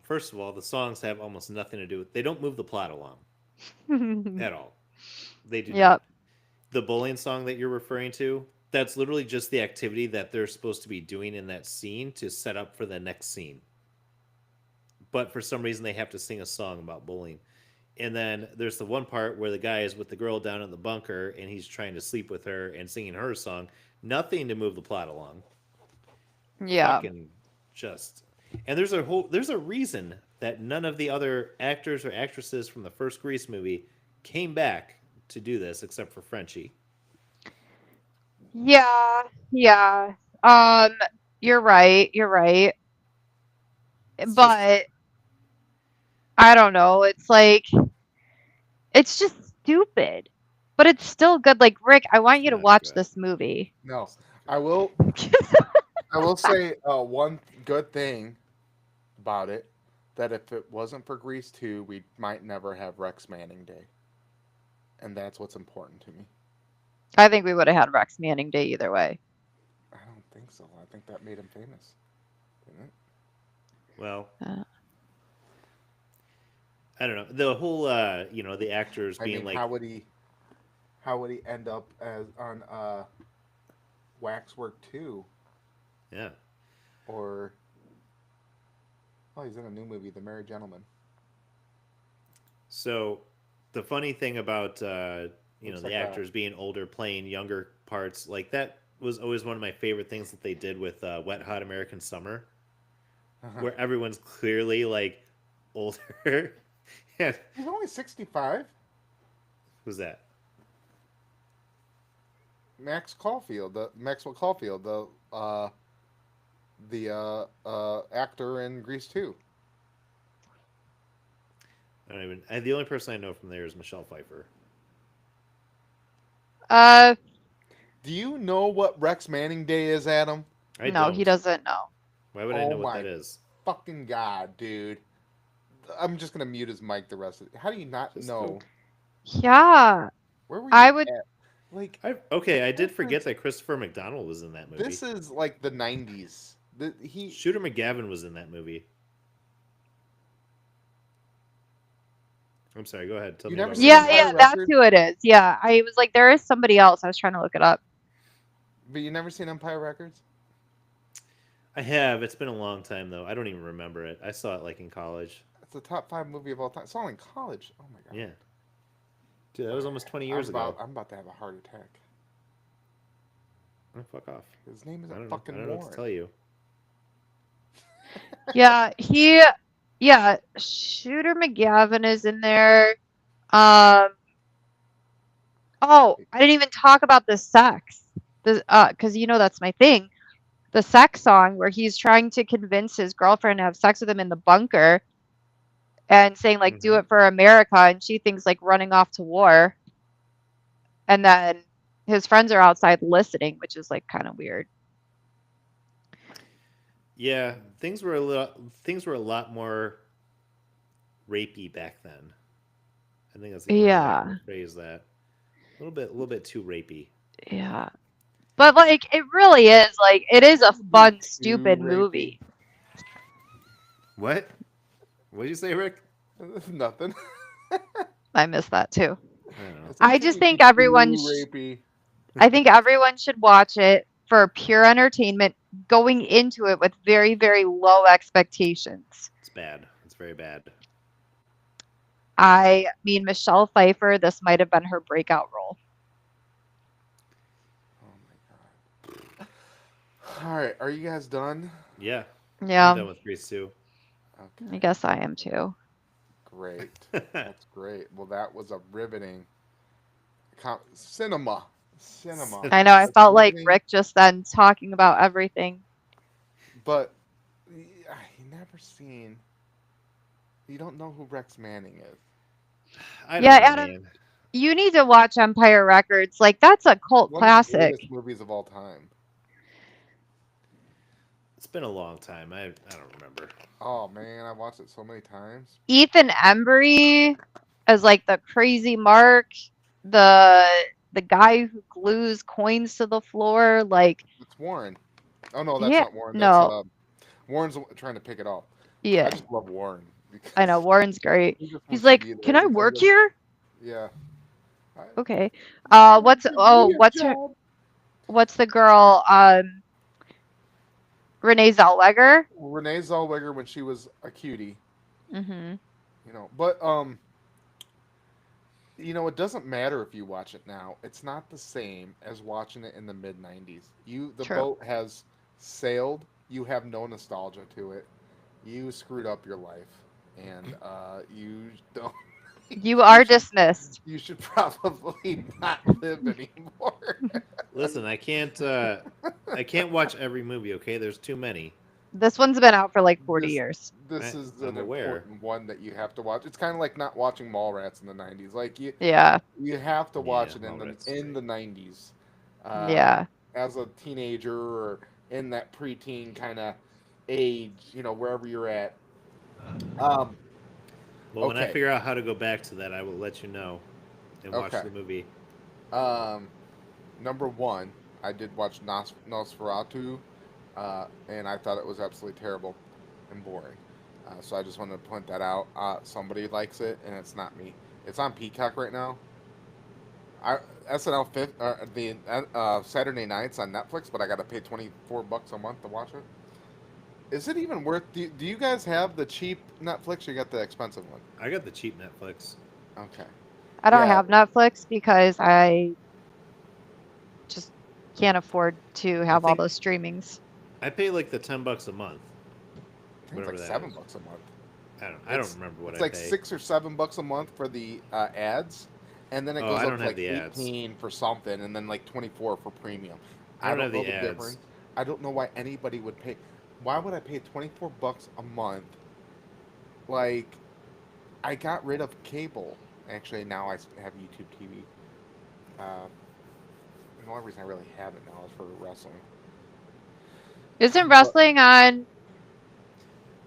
First of all, the songs have almost nothing to do with. They don't move the plot along at all. They do not. Yep. The bowling song that you're referring to, that's literally just the activity that they're supposed to be doing in that scene to set up for the next scene. But for some reason, they have to sing a song about bowling. And then there's the one part where the guy is with the girl down in the bunker and he's trying to sleep with her and singing her song. Nothing to move the plot along. Yeah. Fucking just. And there's a reason that none of the other actors or actresses from the first Grease movie came back to do this except for Frenchie. Yeah. Yeah. Um, you're right. You're right. It's just But I don't know. It's like it's just stupid. But it's still good. Like Rick, I want it's you to not watch good. this movie. No, I will. I will say one good thing about it, that if it wasn't for Grease 2, we might never have Rex Manning Day, and that's what's important to me. I think we would have had Rex Manning Day either way. I don't think so. I think that made him famous, didn't it? Well, Uh, I don't know. The whole, the actors I being mean, like, how would he end up as on Waxwork 2, yeah. or oh, he's in a new movie, The Merry Gentleman. So the funny thing about, Looks the like actors being older playing younger parts, like that was always one of my favorite things that they did with Wet Hot American Summer, Uh-huh. where everyone's clearly like older. And He's only 65. who's that? Maxwell Caulfield, the actor in Grease 2. I don't even. The only person I know from there is Michelle Pfeiffer. uh Do you know what Rex Manning Day is, Adam? I no, he don't. doesn't know. Why would I Oh know what my that is? fucking god, dude! I'm just gonna mute his mic the rest of it. How do you not Just know? Yeah. Where were I you would at? Like, I did forget difference. that Christopher McDonald was in that movie. This is like the '90s. He Shooter McGavin was in that movie. I'm sorry. Go ahead. Tell You me never about seen Rex Yeah, Empire Manning. yeah, that's Records? who it is. Yeah. I was like, there is somebody else. I was trying to look it up. But you never seen Empire Records? I have. It's been a long time though. I don't even remember it. I saw it like in college. It's the top 5 movie of all time. It's all in college. Oh my god. Yeah, dude, that was almost 20 years ago. I'm about to have a heart attack. Oh, fuck off. His name I isn't don't know. I fucking don't know what to Warren. tell you. Yeah, yeah, Shooter McGavin is in there. Oh, I didn't even talk about the sex. Because that's my thing. The sex song where he's trying to convince his girlfriend to have sex with him in the bunker and saying like, "Do Mm-hmm. it for America," and she thinks like running off to war, and then his friends are outside listening, which is like kind of weird. Yeah, things were a lot more rapey back then. I think that's the only way I Yeah, can phrase that. A little bit too rapey. yeah. But like, it really is like it is a fun, stupid movie. What? What did you say, Rick? Nothing. I miss that too. I don't know. I just think everyone rapey. I think everyone should watch it for pure entertainment, going into it with very, very low expectations. It's bad. It's very bad. I mean, Michelle Pfeiffer, this might have been her breakout role. Oh my god. All right, are you guys done? Yeah. Yeah, I'm done with Grease too. I Okay, guess I am too. great. That's great. Well, that was a riveting cinema. Cinema. I know, I That's felt like riveting, Rick just then talking about everything. but you never seen You don't know who Rex Manning is. I Yeah, don't know, Adam, man. you need to watch Empire Records. Like that's a cult One of the classic. greatest movies of all time. It's been a long time. I don't remember. Oh man, I watched it so many times. Ethan Embry as like the crazy Mark, the the guy who glues coins to the floor. Like, It's Warren. Oh no, that's yeah, not Warren. That's no, Warren's trying to pick it up. I yeah, just love Warren I know because Warren's great. he just He's wants to like, be there "Can I every time. work here?" Yeah. I, Okay. Warren, What's give me a what's her job. what's the girl? Renee Zellweger. Renee Zellweger when she was a cutie, Mhm. but it doesn't matter if you watch it now. It's not the same as watching it in the mid '90s. The True. boat has sailed. You have no nostalgia to it. You screwed up your life, and you don't. You You are should dismissed. you should probably not live anymore. Listen, I can't watch every movie. Okay, there's too many. This one's been out for like 40 this years. this is I'm an aware. important one that you have to watch. It's kind of like not watching Mallrats in the '90s. Like Yeah. you have to Yeah, watch it in the Mallrats is in great. the '90s, Yeah. as a teenager or in that preteen kind of age. Wherever you're at. Um. Well, when I Okay. figure out how to go back to that, I will let you know and watch Okay. the movie. Um. Number one, I did watch Nosferatu, and I thought it was absolutely terrible and boring. So I just wanted to point that out. Somebody likes it, and it's not me. It's on Peacock right now. I SNL fifth the Saturday nights on Netflix, but I got to pay $24 a month to watch it. Is it even worth? Do you guys have the cheap Netflix? Or you got the expensive one? I got the cheap Netflix. Okay. I don't Yeah, have Netflix because I just can't afford to I have all think those streamings. I pay like the $10 a month, I think it's whatever like that is. $7 a month. I don't It's remember what it's I like pay. $6 or $7 a month for the ads, and then it Oh, goes I up don't to have like the ads. 18 for something, and then like 24 for premium. I I don't don't have know the the ads. difference. I don't know why anybody would pay. Why would I pay $24 a month? Like I got rid of cable. Actually, now have YouTube TV. Uh, the only reason I really have it now is for wrestling. Isn't But wrestling on?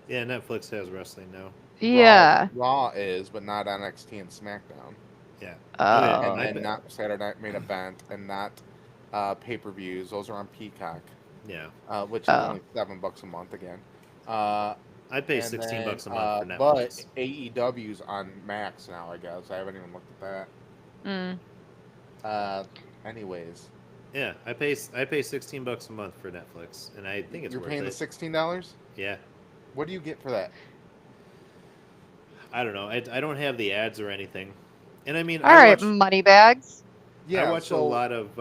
Yeah, Netflix has wrestling now. Yeah. Raw is, but not NXT and SmackDown, Yeah. Oh yeah, Oh. and then not Saturday Night Main Event, and not pay-per-views. Those are on Peacock, Yeah. which is Oh. only $7 a month again. Uh, I pay and 16 then, bucks a month for but Netflix. AEW's on Max now. I guess I haven't even looked at Mm. that. Anyways, Yeah, I pay 16 bucks a month for Netflix, and I think it's you're worth paying the it. $16. Yeah. What do you get for that? I don't know. I don't have the ads or anything. And I mean, All right, money bags. I Yeah, watch a so lot of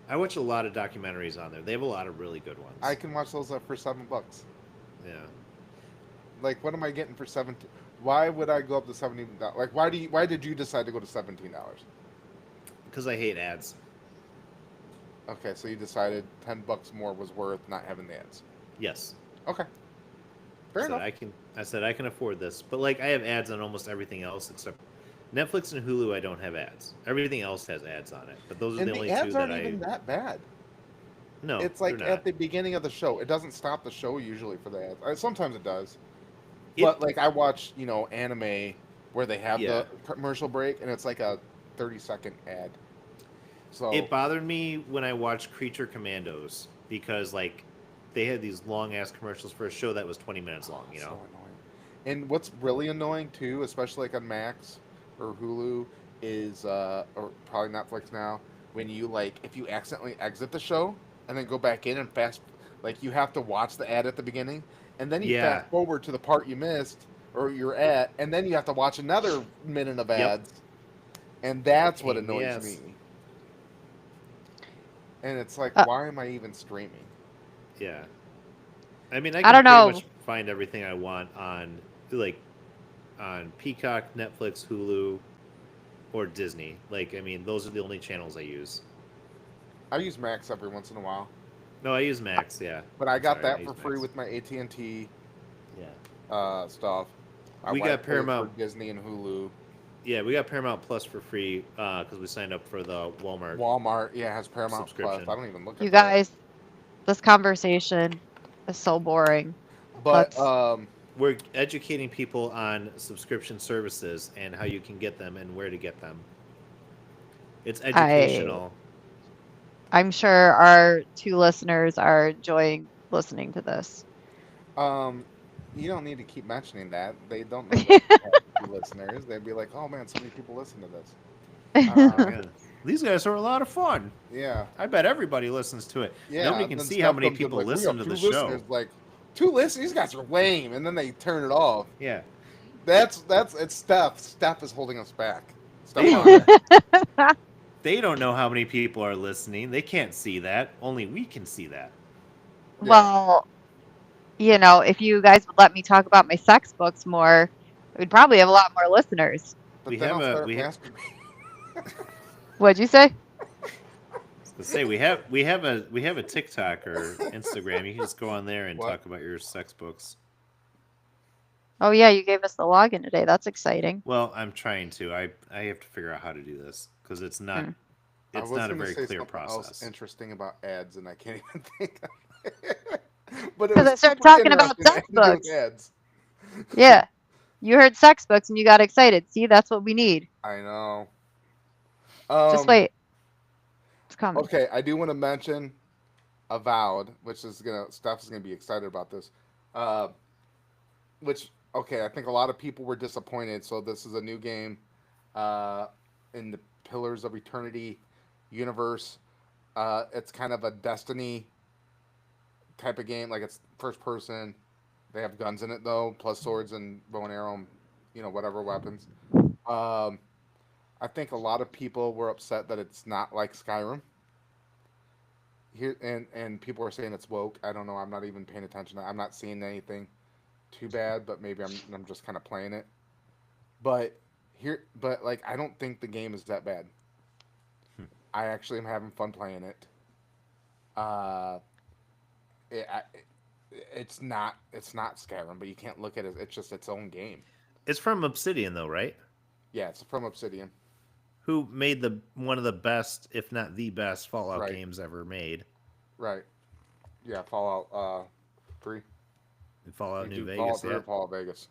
I watch a lot of documentaries on there. They have a lot of really good I ones. can watch those for $7. Yeah. Like, what am I getting for 17? Why would I go up to $17? Like, why did you decide to go to $17? Because I hate ads. Okay, so you decided $10 more was worth not having the ads. Yes. Okay, I fair said enough. I can afford this. But like I have ads on almost everything else except Netflix and Hulu I don't have ads. Everything else has ads on it. But those are And the the only two ads that aren't I even that bad. No, It's they're like not. at the beginning of the show. It doesn't stop the show usually for the ads. Sometimes it does, It but like I watch, anime where they have yeah. the commercial break, and it's like a 30-second ad. So It bothered me when I watched Creature Commandos because like they had these long ass commercials for a show that was 20 minutes long, you so know. annoying. And what's really annoying too, especially like on Max or Hulu, is or probably Netflix now, when you like if you accidentally exit the show and then go back in and like you have to watch the ad at the beginning, and then you Yeah. fast forward to the part you missed or you're at, and then you have to watch another minute of Yep. ads, and that's what Pain in the annoys ass. me. And it's like, Uh, why am I even streaming? Yeah. I mean, I I can don't pretty know. much find everything I want on like on Peacock, Netflix, Hulu, or Disney. Like, I mean, those are the only channels I use. I use Max every once in a while, No, I use Max. Yeah, but I I'm got sorry, I that use for free Max. with my AT&T Yeah, stuff. My we wife got pays for Paramount. Disney and Hulu. Yeah, we got Paramount Plus for free because we signed up for the Walmart Walmart, yeah, has Paramount Plus. I subscription. don't even look You at that. guys, this conversation is so boring. But Let's. We're educating people on subscription services and how you can get them and where to get them. It's I. educational. I'm sure our two listeners are enjoying listening to this. um, you don't need to keep mentioning that. They don't know that we have two listeners. They'd be like, "Oh man, so many people listen to this." Oh Uh, man, these guys are a lot of fun. yeah, I bet everybody listens to it. yeah. Nobody And can then see how Steph many comes in people like, "We listen have to two the listeners." show. Like, two listeners? These guys are lame. And then they turn it off. Yeah, That's it's Steph. Steph is holding us back. they don't. Stefan. They don't know how many people are listening. They can't see that. Only we can see that. Yeah. Well, if you guys would let me talk about my sex books more, we'd probably have a lot more listeners. But We then have I'll a start we. masturbating. What'd you say? Let's say we have a TikTok or Instagram. You can just go on there and What? talk about your sex books. Oh yeah, you gave us the login today. That's exciting. Well, I'm trying to. I have to figure out how to do this because Hmm. I it's was not a gonna very say clear something else process. interesting about ads, and I can't even think of it. But it Because was I started super talking about interesting. It sex had to do with books. ads. Yeah, you heard sex books and you got excited. See, that's what we need. I know. Just Um. wait, it's coming. Okay, I do want to mention Avowed, which is gonna Steph is gonna be excited about this. Uh, which okay, I think a lot of people were disappointed. So this is a new game, uh, in the Pillars of Eternity universe. It's kind of a Destiny type of game. Like it's first person. They have guns in it though, plus swords and bow and arrow, and, whatever weapons. Um, I think a lot of people were upset that it's not like Skyrim. Here and people are saying it's woke. I don't know. I'm not even paying attention. I'm not seeing anything too bad, but maybe I'm just kind of playing it. But like I don't think the game is that bad. I actually am having fun playing it. Uh, it, I, it's not Skyrim, but you can't look at it. It's just its own game. It's from Obsidian though, right? Yeah, it's from Obsidian. Who made the one of the best, if not the best, Fallout Right, games ever made? right. Yeah, Fallout 3. Fallout You New do Fallout Vegas, 3 yeah. or Fallout Vegas?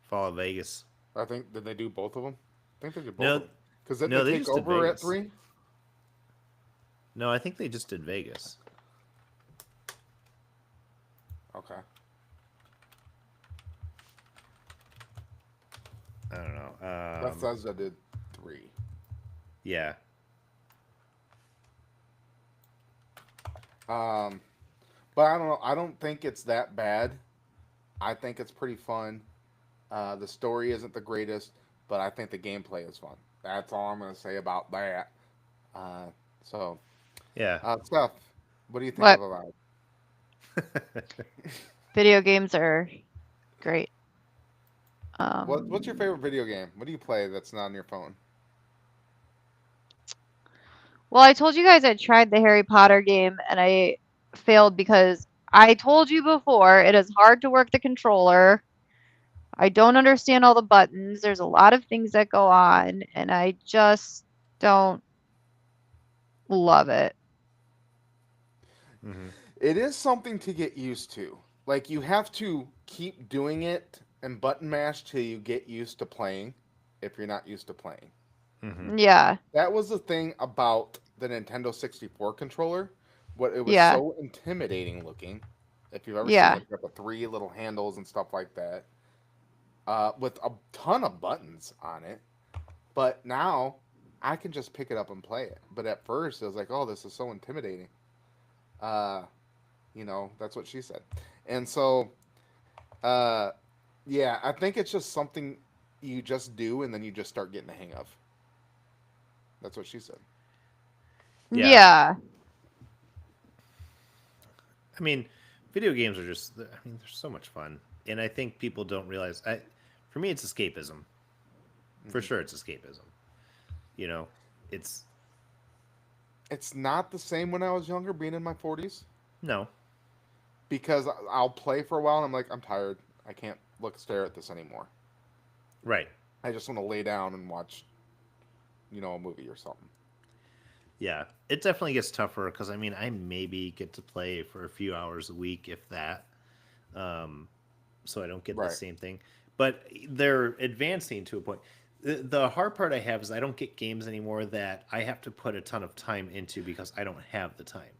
Fallout Vegas. I think did they do both of them? I think they did both of No, them. Because didn't they no, they take just did over at Vegas. 3? No, I think they just did Vegas. Okay. I don't know. Bethesda did 3. Yeah, Um, but I don't know. I don't think it's that bad. I think it's pretty fun. The story isn't the greatest, but I think the gameplay is fun. That's all I'm going to say about that. Uh, so, yeah. Steph, what do you think of What? Avowed? Video games are great. What's your favorite video game? What do you play that's not on your phone? Well, I told you guys I tried the Harry Potter game and I failed because I told you before it is hard to work the controller. I don't understand all the buttons. There's a lot of things that go on, and I just don't love it. hmm It is something to get used to. Like you have to keep doing it and button mash till you get used to playing if you're not used to playing. hmm Yeah, That was the thing about the Nintendo 64 controller. What it was yeah, so intimidating looking. If you've ever seen yeah. it, got the three little handles and stuff like that, with a ton of buttons on it. But now I can just pick it up and play it. But at first it was like, oh, this is so intimidating. Uh, that's what she said. And so, uh, yeah, I think it's just something you just do and then you just start getting the hang of. That's what she said. Yeah. Yeah. I mean, video games are just. I mean, they're so much fun, and I think people don't realize. For me, it's escapism. For Hmm. sure, it's escapism. You know, it's It's not the same when I was younger, being in my 40s, no. because I'll play for a while and I'm like, I'm tired. I can't stare at this anymore. Right. I just want to lay down and watch, a movie or something. Yeah. It definitely gets tougher because I mean I maybe get to play for a few hours a week, if that. Um, so I don't get the Right. same thing. But they're advancing to a point. The hard part I have is I don't get games anymore that I have to put a ton of time into because I don't have the time.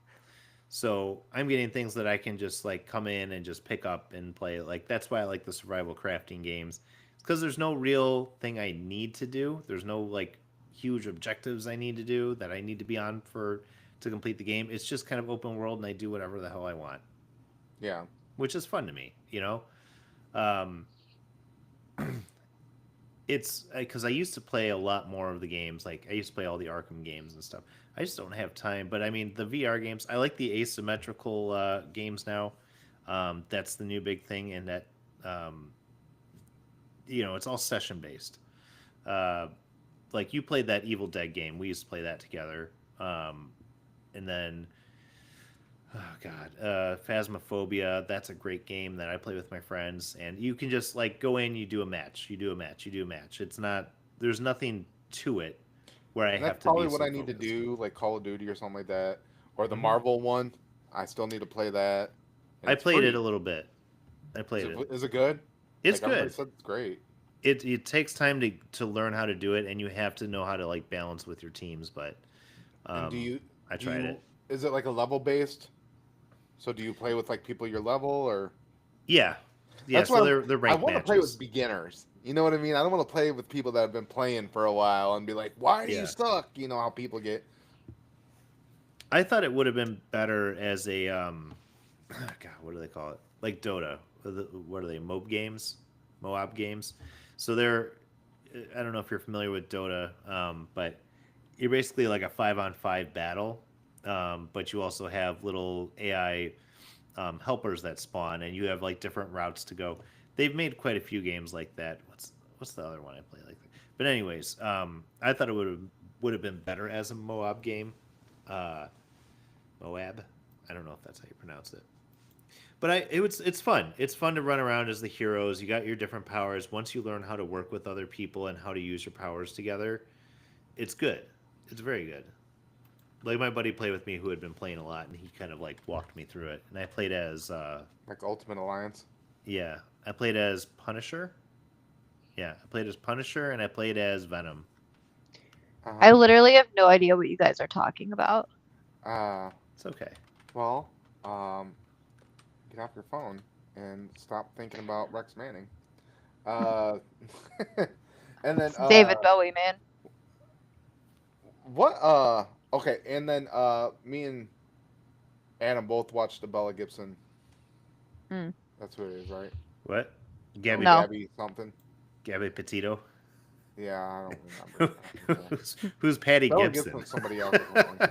So I'm getting things that I can just like come in and just pick up and play. Like that's why I like the survival crafting games. It's because there's no real thing I need to do. There's no like huge objectives I need to do that I need to be on for to complete the game. It's just kind of open world and I do whatever the hell I want, Yeah. which is fun to me. Um, it's because I used to play a lot more of the games. Like I used to play all the Arkham games and stuff. I just don't have time. But I mean, the VR games. I like the asymmetrical games now. That's the new big thing, and that um, it's all session based. Uh, like you played that Evil Dead game. We used to play that together. And then oh god, Phasmophobia. That's a great game that I play with my friends, and you can just like go in, you do a match, you do a match, you do a match. It's not there's nothing to it where I And that's have to probably be what so I need to focused. do, like Call of Duty or something like that, or the Hmm. Marvel one. I still need to play that, and I it's played it a free. little bit. I Is played it it. is it good? It's Like everybody good. said, it's great. It takes time to learn how to do it, and you have to know how to like balance with your teams. But And do um, you I do tried you it. is it like a level based? So do you play with like people your level, or Yeah, yeah. that's So why they're I ranked want to play with matches. beginners. You know what I mean? I don't want to play with people that have been playing for a while and be like, "Why do you Yeah. suck?" You know how people get. I thought it would have been better as a God, what do they call it? Like Dota. What are they? Moab games. So they're I don't know if you're familiar with Dota, but you're basically like a 5-on-5 battle, but you also have little AI helpers that spawn, and you have like different routes to go. They've made quite a few games like that. What's the other one I play like that? But anyways, I thought it would have been better as a Moab game. Uh, Moab. I don't know if that's how you pronounce it. But it's fun. It's fun to run around as the heroes. You got your different powers. Once you learn how to work with other people and how to use your powers together, it's good. It's very good. Like my buddy played with me who had been playing a lot, and he kind of like walked me through it. And I played as Like Ultimate Alliance. yeah, I played as Punisher. Yeah, I played as Punisher, and I played as Venom. Uh-huh. I literally have no idea what you guys are talking about. Uh, It's okay. well, um, get off your phone and stop thinking about Rex Manning. Uh, and then It's David Bowie, man. what? Okay, and then me and Adam both watched the Bella Gibson. Mm, That's who it is, right? What? Bella Gabby no. Gabby something. Gabby Petito. Yeah, I don't remember. Who's Patty Bella Gibson? Gibson's somebody else or something.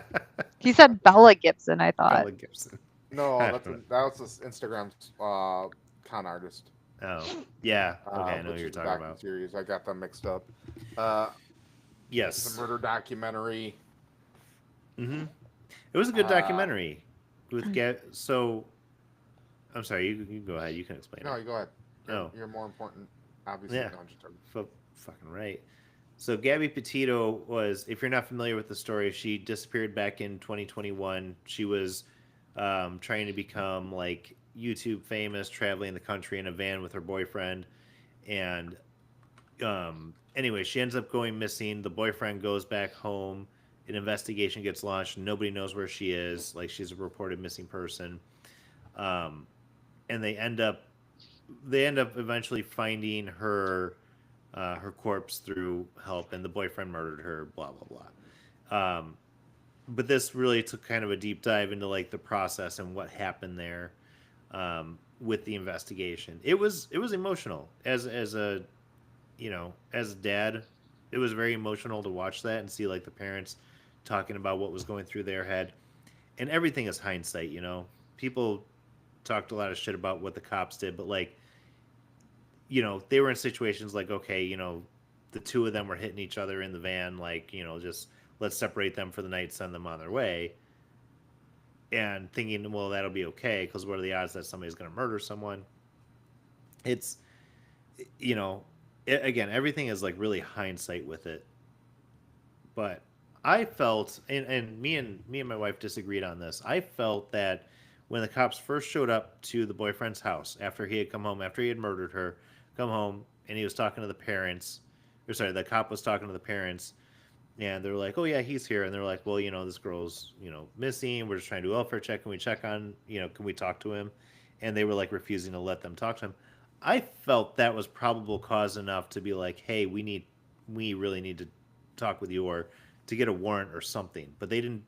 He said Bella Gibson, I thought. Bella Gibson. No, I don't know. that was this Instagram con artist, Oh, yeah. Okay, I know who which you're is a talking about. docu series. I got them mixed up. Uh, it's a Yes. murder documentary. Mm-hmm. It was a good Uh, documentary with Gab. So, I'm sorry. You go ahead. You can explain no, it. you go ahead. Oh, You're more important, obviously. yeah. No, I'm just joking. Fucking right. So Gabby Petito was, if you're not familiar with the story, she disappeared back in 2021. She was trying to become like YouTube famous, traveling the country in a van with her boyfriend, and anyway, she ends up going missing. The boyfriend goes back home. An investigation gets launched. Nobody knows where she is. Like she's a reported missing person, um, and they end up eventually finding her corpse through help, and the boyfriend murdered her. Blah blah blah. But this really took kind of a deep dive into like the process and what happened there with the investigation. It was emotional as a dad. It was very emotional to watch that and see like the parents talking about what was going through their head. And everything is hindsight. People talked a lot of shit about what the cops did, but like they were in situations like, okay, the two of them were hitting each other in the van, like, just let's separate them for the night, send them on their way, and thinking, well, that'll be okay because what are the odds that somebody's going to murder someone? It's, you know, again, everything is like really hindsight with it. But I felt, and me and my wife disagreed on this. I felt that when the cops first showed up to the boyfriend's house after he had come home, after he had murdered her, come home, and he was talking to the parents, or sorry, the cop was talking to the parents, and they're like, "Oh yeah, he's here," and they're like, "Well, this girl's missing. We're just trying to do a welfare check. Can we check on Can we talk to him?" And they were like refusing to let them talk to him. I felt that was probable cause enough to be like, "Hey, we really need to talk with you or to get a warrant or something." But they didn't.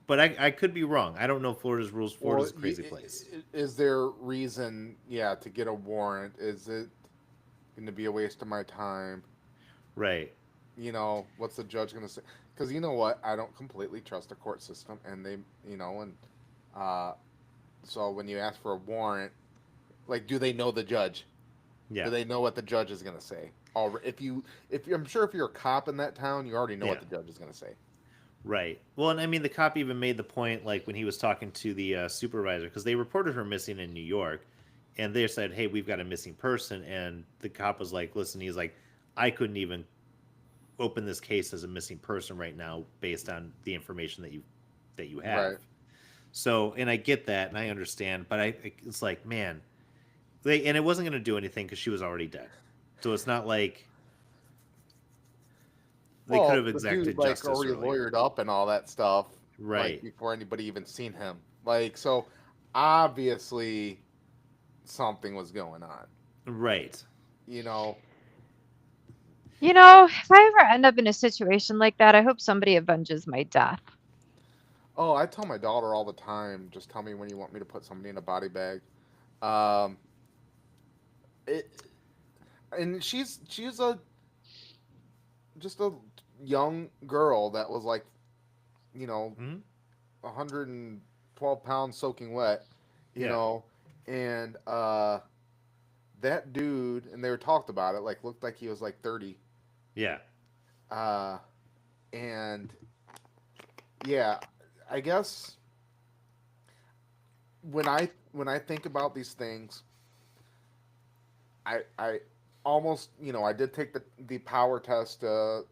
But I could be wrong. I don't know Florida's rules. Well, Florida's a crazy place. is there reason, yeah, to get a warrant? Is it going to be a waste of my time? Right. What's the judge going to say? Because you know what? I don't completely trust the court system, and uh, so when you ask for a warrant, like, do they know the judge? Do Yeah. they know what the judge is going to say? I'm sure if you're a cop in that town, you already know what Yeah. the judge is going to say. Right. Well, and I mean, the cop even made the point, like when he was talking to the supervisor, because they reported her missing in New York, and they said, "Hey, we've got a missing person," and the cop was like, "Listen," he's like, "I couldn't even open this case as a missing person right now based on the information that you have." Right. So, and I get that, and I understand, but it's like, man, and it wasn't going to do anything because she was already dead. So it's not like they could Well, have the dude exacted like justice already earlier. lawyered up and all that stuff, like Right. before anybody even seen him. Like so, obviously something was going on. Right. You know. If I ever end up in a situation like that, I hope somebody avenges my death. Oh, I tell my daughter all the time. Just tell me when you want me to put somebody in a body bag. Um, it, and she's a just a young girl that was like you know Mm-hmm. 112 pounds soaking wet, you Yeah. know, and that dude, and they were talked about it, like looked like he was like 30, Yeah. uh, and yeah, I guess when I think about these things, I almost I did take the power test to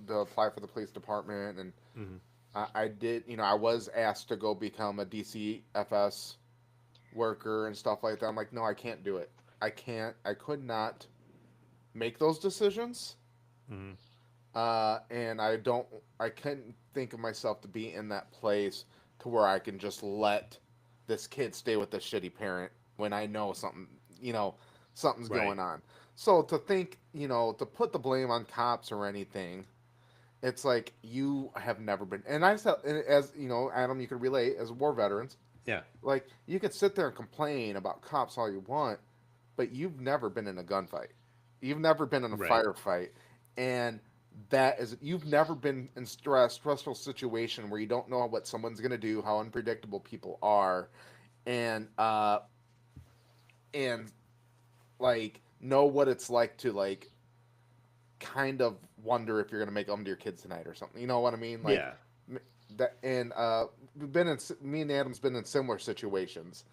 apply for the police department, and Mm-hmm. I did I was asked to go become a DCFS worker and stuff like that. I'm like, no, I can't do it. I could not make those decisions. Mm-hmm. And I couldn't think of myself to be in that place to where I can just let this kid stay with the shitty parent when I know you know, something's Right. going on. So to think, to put the blame on cops or anything, it's like you have never been. And I said, as Adam, you can relate as war veterans. Yeah. Like you could sit there and complain about cops all you want, but you've never been in a gunfight. You've never been in a Right. firefight, and you've never been in stressful situation where you don't know what someone's gonna do, how unpredictable people are, and and like know what it's like to like kind of wonder if you're gonna make them to your kids tonight or something. You know what I mean? Like Yeah. that, and we've been in me and Adam's been in similar situations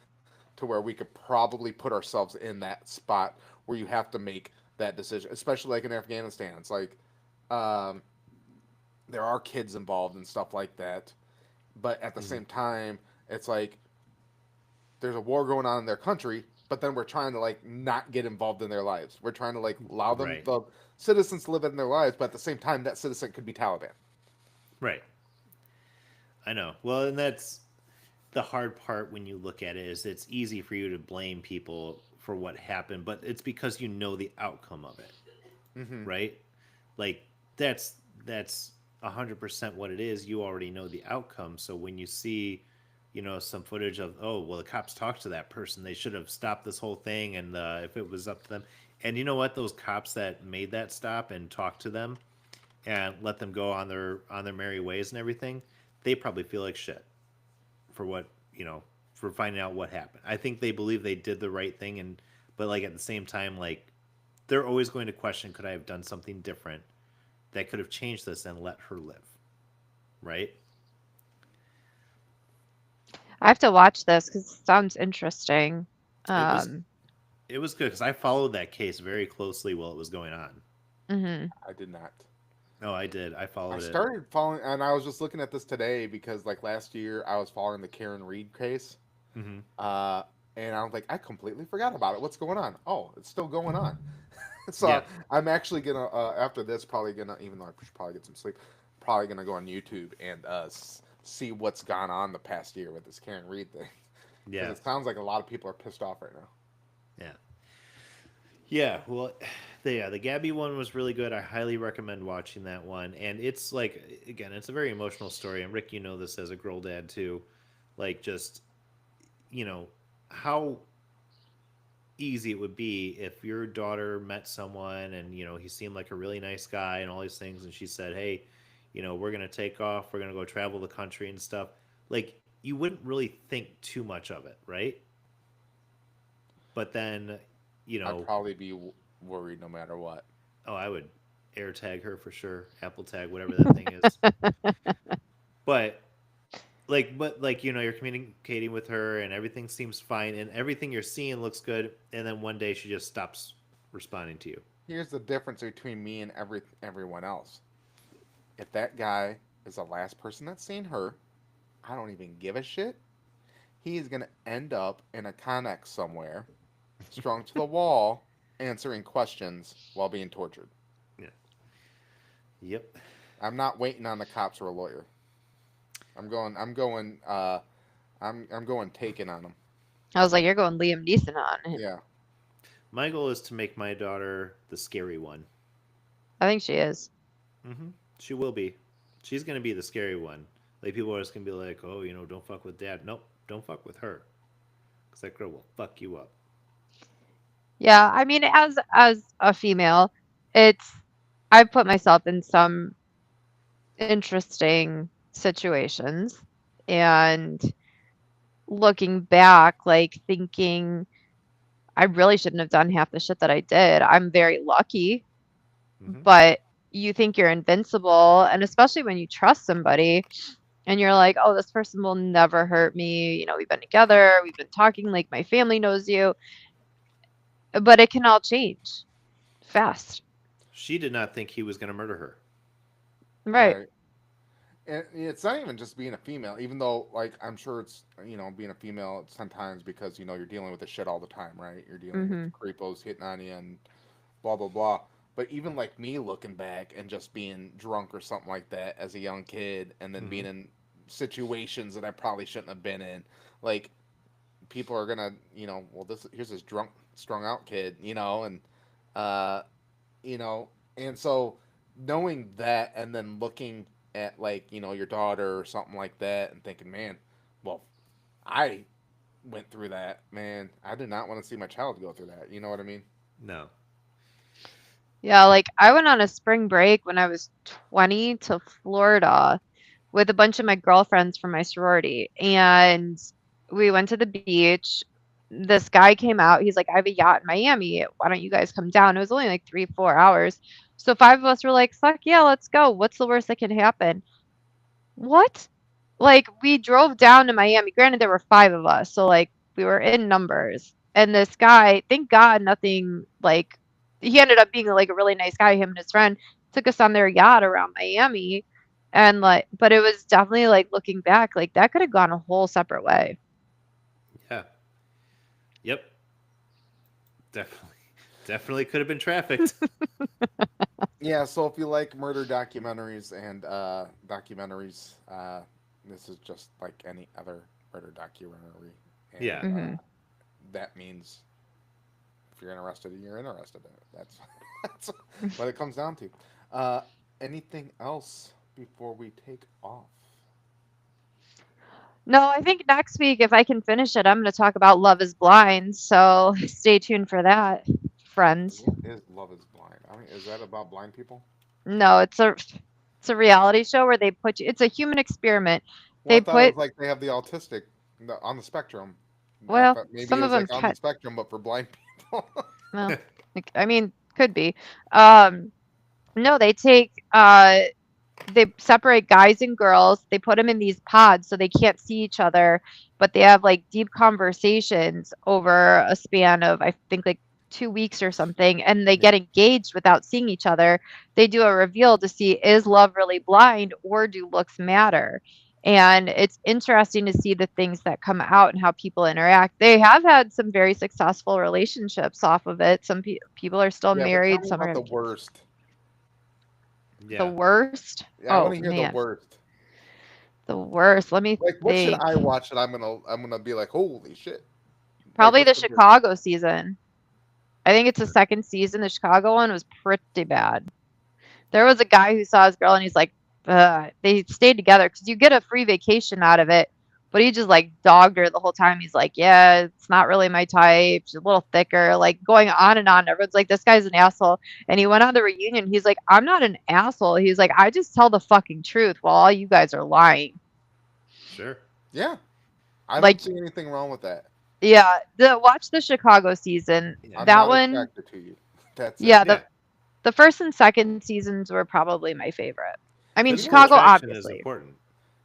to where we could probably put ourselves in that spot where you have to make that decision, especially like in Afghanistan. It's like um, there are kids involved and stuff like that, but at the Mm-hmm. same time, it's like there's a war going on in their country, but then we're trying to like not get involved in their lives. We're trying to like allow them Right. the citizens to live in their lives, but at the same time, that citizen could be Taliban. Right. I know. Well, and that's the hard part when you look at it is it's easy for you to blame people for what happened, but it's because you know the outcome of it, Mm-hmm. right? Like that's that's 100% what it is. You already know the outcome. So when you see, some footage of, oh, well, the cops talked to that person, they should have stopped this whole thing, and if it was up to them, and you know what, those cops that made that stop and talked to them and let them go on their merry ways and everything, they probably feel like shit for what for finding out what happened. I think they believe they did the right thing, and but like at the same time, like they're always going to question, could I have done something different that could have changed this and let her live, right? I have to watch this because it sounds interesting. It was Um, It was good because I followed that case very closely while it was going on. Hmm. I did not. Oh, I did. I I followed it. started following, and I was just looking at this today because like last year I was following the Karen Reed case, Hmm. uh, and I was like, I completely forgot about it. What's going on? Oh, it's still going on. Yeah. So I'm actually gonna after this probably gonna, even though I should probably get some sleep, probably gonna go on YouTube and see what's gone on the past year with this Karen Reed thing because Yeah. it sounds like a lot of people are pissed off right now. Yeah. Yeah. Well, the Gabby one was really good. I highly recommend watching that one. And it's like, again, it's a very emotional story. And Rick, you know this as a girl dad too. Like, just, you know, how easy it would be if your daughter met someone and, he seemed like a really nice guy and all these things. And she said, hey, we're going to take off. We're going to go travel the country and stuff. Like, you wouldn't really think too much of it, right? But then, you I'd know, probably be worried no matter what. oh, I would air tag her for sure, Apple tag, whatever that thing is. But you're communicating with her and everything seems fine and everything you're seeing looks good, and then one day she just stops responding to you. Here's the difference between me and everyone else. If that guy is the last person that's seen her, I don't even give a shit. He's gonna end up in a Connex somewhere, strung to the wall, answering questions while being tortured. Yeah. Yep. I'm not waiting on the cops or a lawyer. I'm going. I'm going. I'm going taken on him. I was like, you're going Liam Neeson on it. Yeah. My goal is to make my daughter the scary one. I think she is. Mm-hmm. She will be. She's gonna be the scary one. Like, people are just gonna be like, oh, don't fuck with dad. Nope, don't fuck with her, because that girl will fuck you up. Yeah, I mean, as a female, it's I've put myself in some interesting situations, and looking back, like thinking I really shouldn't have done half the shit that I did. I'm very lucky, Mm-hmm. but you think you're invincible, and especially when you trust somebody and you're like, "Oh, this person will never hurt me. We've been together, we've been talking, like my family knows you." But it can all change fast. She did not think he was gonna murder her. Right. Right. And it's not even just being a female, even though like I'm sure it's being a female sometimes because you're dealing with the shit all the time, right? You're dealing with Mhm. creepos hitting on you and blah blah blah. But even like me looking back and just being drunk or something like that as a young kid, and then Mm-hmm. being in situations that I probably shouldn't have been in, like people are gonna, well, this here's this drunk, strung out kid, uh, you know, and so knowing that, and then looking at like your daughter or something like that, and thinking, man, well, I went through that, man. I did not want to see my child go through that. You know what I mean? No. Yeah, like I went on a spring break when I was 20 to Florida with a bunch of my girlfriends from my sorority. And we went to the beach. This guy came out. He's like, I have a yacht in Miami. Why don't you guys come down? It was only like 3, 4 hours. So five of us were like, fuck yeah, let's go. What's the worst that can happen? What? Like, we drove down to Miami. Granted, there were five of us. So, like, we were in numbers. And this guy, thank God, nothing like, he ended up being like a really nice guy. Him and his friend took us on their yacht around Miami. And like, but it was definitely like looking back, like that could have gone a whole separate way. Yeah. Yep. Definitely. Definitely could have been trafficked. Yeah. So if you like murder documentaries and this is just like any other murder documentary, Yeah. and Hmm. that means if you're interested, you're interested in it. That's what it comes down to. Uh, Anything else before we take off? No, I think next week, if I can finish it, I'm going to talk about Love is Blind. So stay tuned for that, friends. What is Love is Blind? I mean, is that about blind people? No, it's a reality show where they put you, it's a human experiment. Well, I They thought it put, was like they have the autistic on the spectrum. I well, thought maybe some it of was them like on the cut, spectrum, but for blind people. well, like, I mean, could be. Um, no, they separate guys and girls. They put them in these pods so they can't see each other, but they have like deep conversations over a span of, I think, like 2 weeks or something, and they Yeah. get engaged without seeing each other. They do a reveal to see, is love really blind or do looks matter? And it's interesting to see the things that come out and how people interact. They have had some very successful relationships off of it. Some people are still Yeah, but tell married, me some are about the having kids. worst. The Yeah. worst? Yeah, I Oh want to hear the man, worst. the worst. Let me Like, what should I think. watch that I'm gonna be like, holy shit? Like, Probably what's the the worst? Chicago season. I think it's the second season. The Chicago one was pretty bad. There was a guy who saw his girl and he's like, ugh. They stayed together because you get a free vacation out of it. But he just like dogged her the whole time. He's like, yeah, it's not really my type. She's a little thicker, like going on and on. Everyone's like, this guy's an asshole. And he went on the reunion. He's like, I'm not an asshole. He's like, I just tell the fucking truth while all you guys are lying. Sure. Yeah, I don't Like, see anything wrong with that. yeah, watch the Chicago season. Yeah. I'm That not one, attracted to you. That's it. yeah, Yeah. the first and second seasons were probably my favorite. I mean, You know Physical what? Chicago, attraction is obviously. important.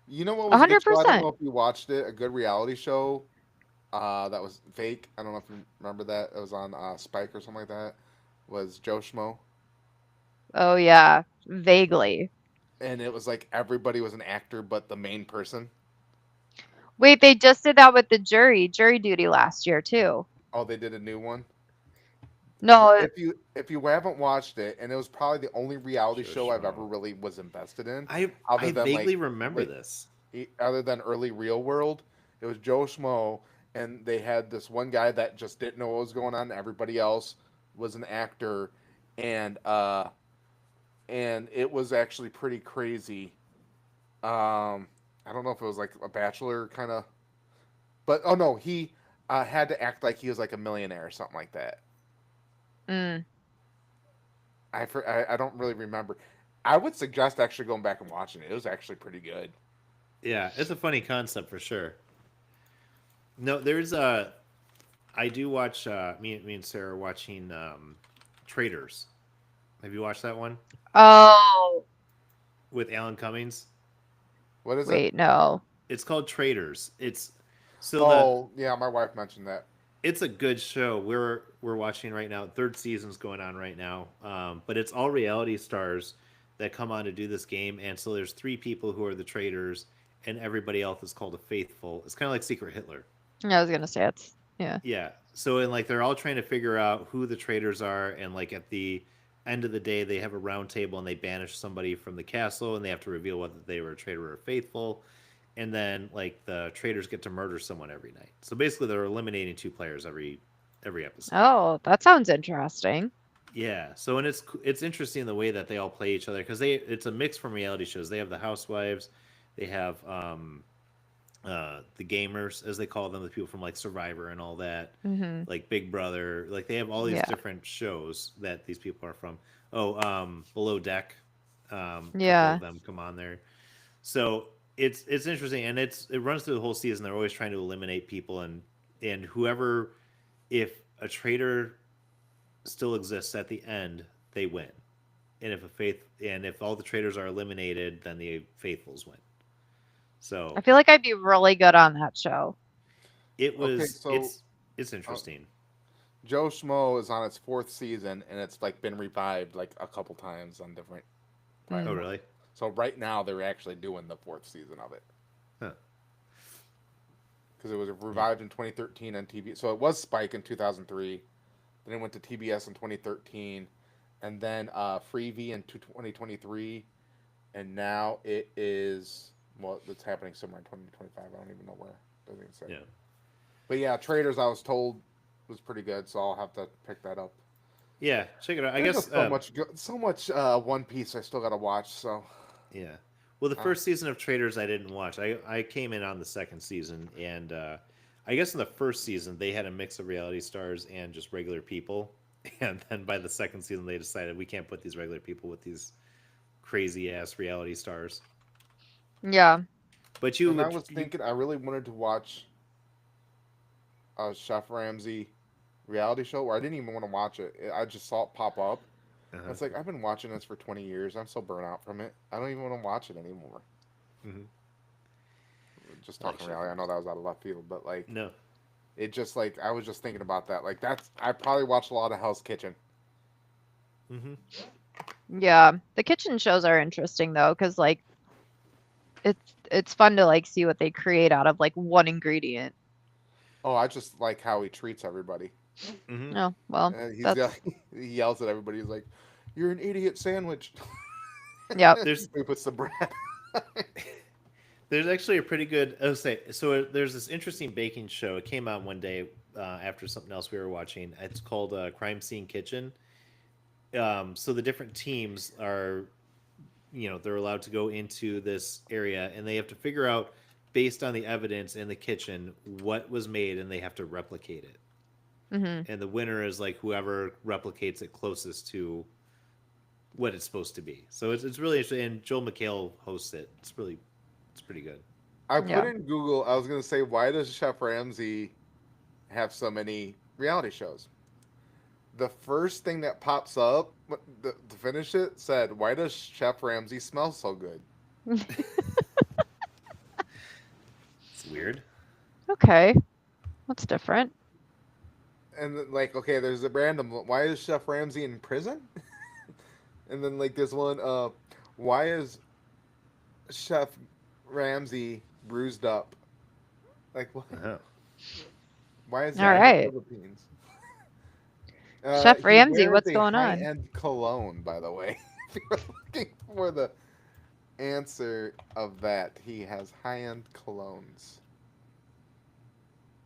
You know what was a good show? I don't 100%. know if you watched it. A good reality show. That was fake. I don't know if you remember that. It was on Spike or something like that. Was Joe Schmo, Oh, yeah, vaguely. and it was like everybody was an actor but the main person. Wait, they just did that with the jury duty last year too. Oh, they did a new one. No, If you haven't watched it, and it was probably the only reality Joe show I've ever Schmo. really was invested in, I other than vaguely like remember like this. other than early Real World. It was Joe Schmo, and they had this one guy that just didn't know what was going on. Everybody else was an actor, and it was actually pretty crazy. I don't know if it was like a bachelor kind of, but oh no, he had to act like he was like a millionaire or something like that. mm, I don't really remember. I would suggest actually going back and watching it. It was actually pretty good. Yeah, it's a funny concept for sure. No, there's a. I do watch. Me and Sarah are watching Traders. Have you watched that one oh, with Alan Cummings? What is it? wait, no. It's called Traders. It's so the Oh yeah, my wife mentioned that. it's a good show. We're watching right now. Third season's going on right now. But it's all reality stars that come on to do this game, and so there's three people who are the traders, and everybody else is called a faithful. It's kind of like Secret Hitler. I was gonna say it's yeah. Yeah. So and like they're all trying to figure out who the traders are, and like at the end of the day, they have a round table and they banish somebody from the castle, and they have to reveal whether they were a traitor or faithful. And then like the traders get to murder someone every night. So basically, they're eliminating two players every episode. Oh, that sounds interesting. Yeah. So and it's interesting the way that they all play each other because it's a mix from reality shows. They have the housewives, they have the gamers as they call them, the people from like Survivor and all that, Hmm. like Big Brother. Like they have all these Yeah, different shows that these people are from. Oh, Below Deck, a couple of yeah. them come on there. So it's interesting and it runs through the whole season. They're always trying to eliminate people and whoever if a traitor still exists at the end, they win. And if all the traitors are eliminated, then the faithfuls win. I So feel like I'd be really good on that show. it Okay, was so it's uh, interesting. Joe Schmo is on its fourth season, and it's like been revived like a couple times on different Oh Mm. platforms. really? So right now they're actually doing the fourth season of it Huh. because it was Yeah. revived in 2013 on TV. So it was Spike in 2003. Then it went to TBS in 2013, and then Freevee in 2023, and now it is well, it's happening somewhere in 2025. I don't even know where. Doesn't even say. Yeah. But yeah, Traders I was told was pretty good, so I'll have to pick that up. Yeah, check it out. I There's guess just so much One Piece I still got to watch. So yeah. Well, the uh, first season of Traders I didn't watch. I came in on the second season and I guess in the first season they had a mix of reality stars and just regular people. And then by the second season they decided we can't put these regular people with these crazy ass reality stars. Yeah. But you and I would was you thinking I really wanted to watch a Chef Ramsay reality show, where I didn't even want to watch it. I just saw it pop up. uh-huh. It's like I've been watching this for 20 years. I'm so burnt out from it. I don't even want to watch it anymore. Hmm. just talking Actually, reality. I know that was out of left field, but like no. it just like I was just thinking about that. Like that's I probably watched a lot of Hell's Kitchen. Mm-hmm. Yeah, the kitchen shows are interesting though, because like it's fun to like see what they create out of like one ingredient. Oh, I just like how he treats everybody. Mm-hmm. Oh, well, And that's he yells at everybody. He's like, "You're an idiot sandwich." yep. There's He puts the bread. there's actually a pretty good. Oh, say so. There's this interesting baking show. It came out one day after something else we were watching. It's called Crime Scene Kitchen. So the different teams are, they're allowed to go into this area and they have to figure out, based on the evidence in the kitchen, what was made, and they have to replicate it. Hmm. And the winner is like whoever replicates it closest to what it's supposed to be. So it's really interesting. And Joel McHale hosts it. It's pretty good. I put Yeah. in Google. I was gonna say, why does Chef Ramsay have so many reality shows? The first thing that pops up to finish it said, "Why does Chef Ramsay smell so good?" It's weird. Okay, that's different. And then, like, okay, there's a random. Why is Chef Ramsay in prison? And then like there's one. Why is Chef Ramsay bruised up? Like what? Uh-huh. Why is he All from the right, Philippines? Chef He Ramsay, wears what's a going on? high-end cologne, by the way. If you're looking for the answer of that, he has high-end colognes.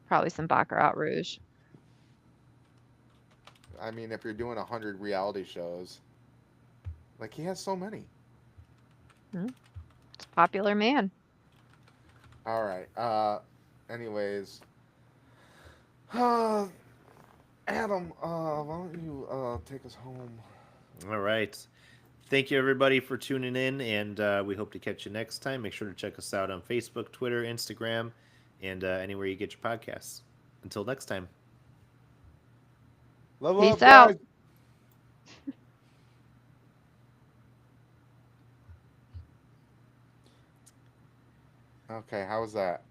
Probably some Baccarat Rouge. I mean, if you're doing 100 reality shows, like he has so many. Hmm, it's a popular man. All right. Anyways, uh, Adam, why don't you take us home? All right. Thank you, everybody, for tuning in, and we hope to catch you next time. Make sure to check us out on Facebook, Twitter, Instagram, and anywhere you get your podcasts. Until next time. Level Peace up, out. guys. Okay, how was that?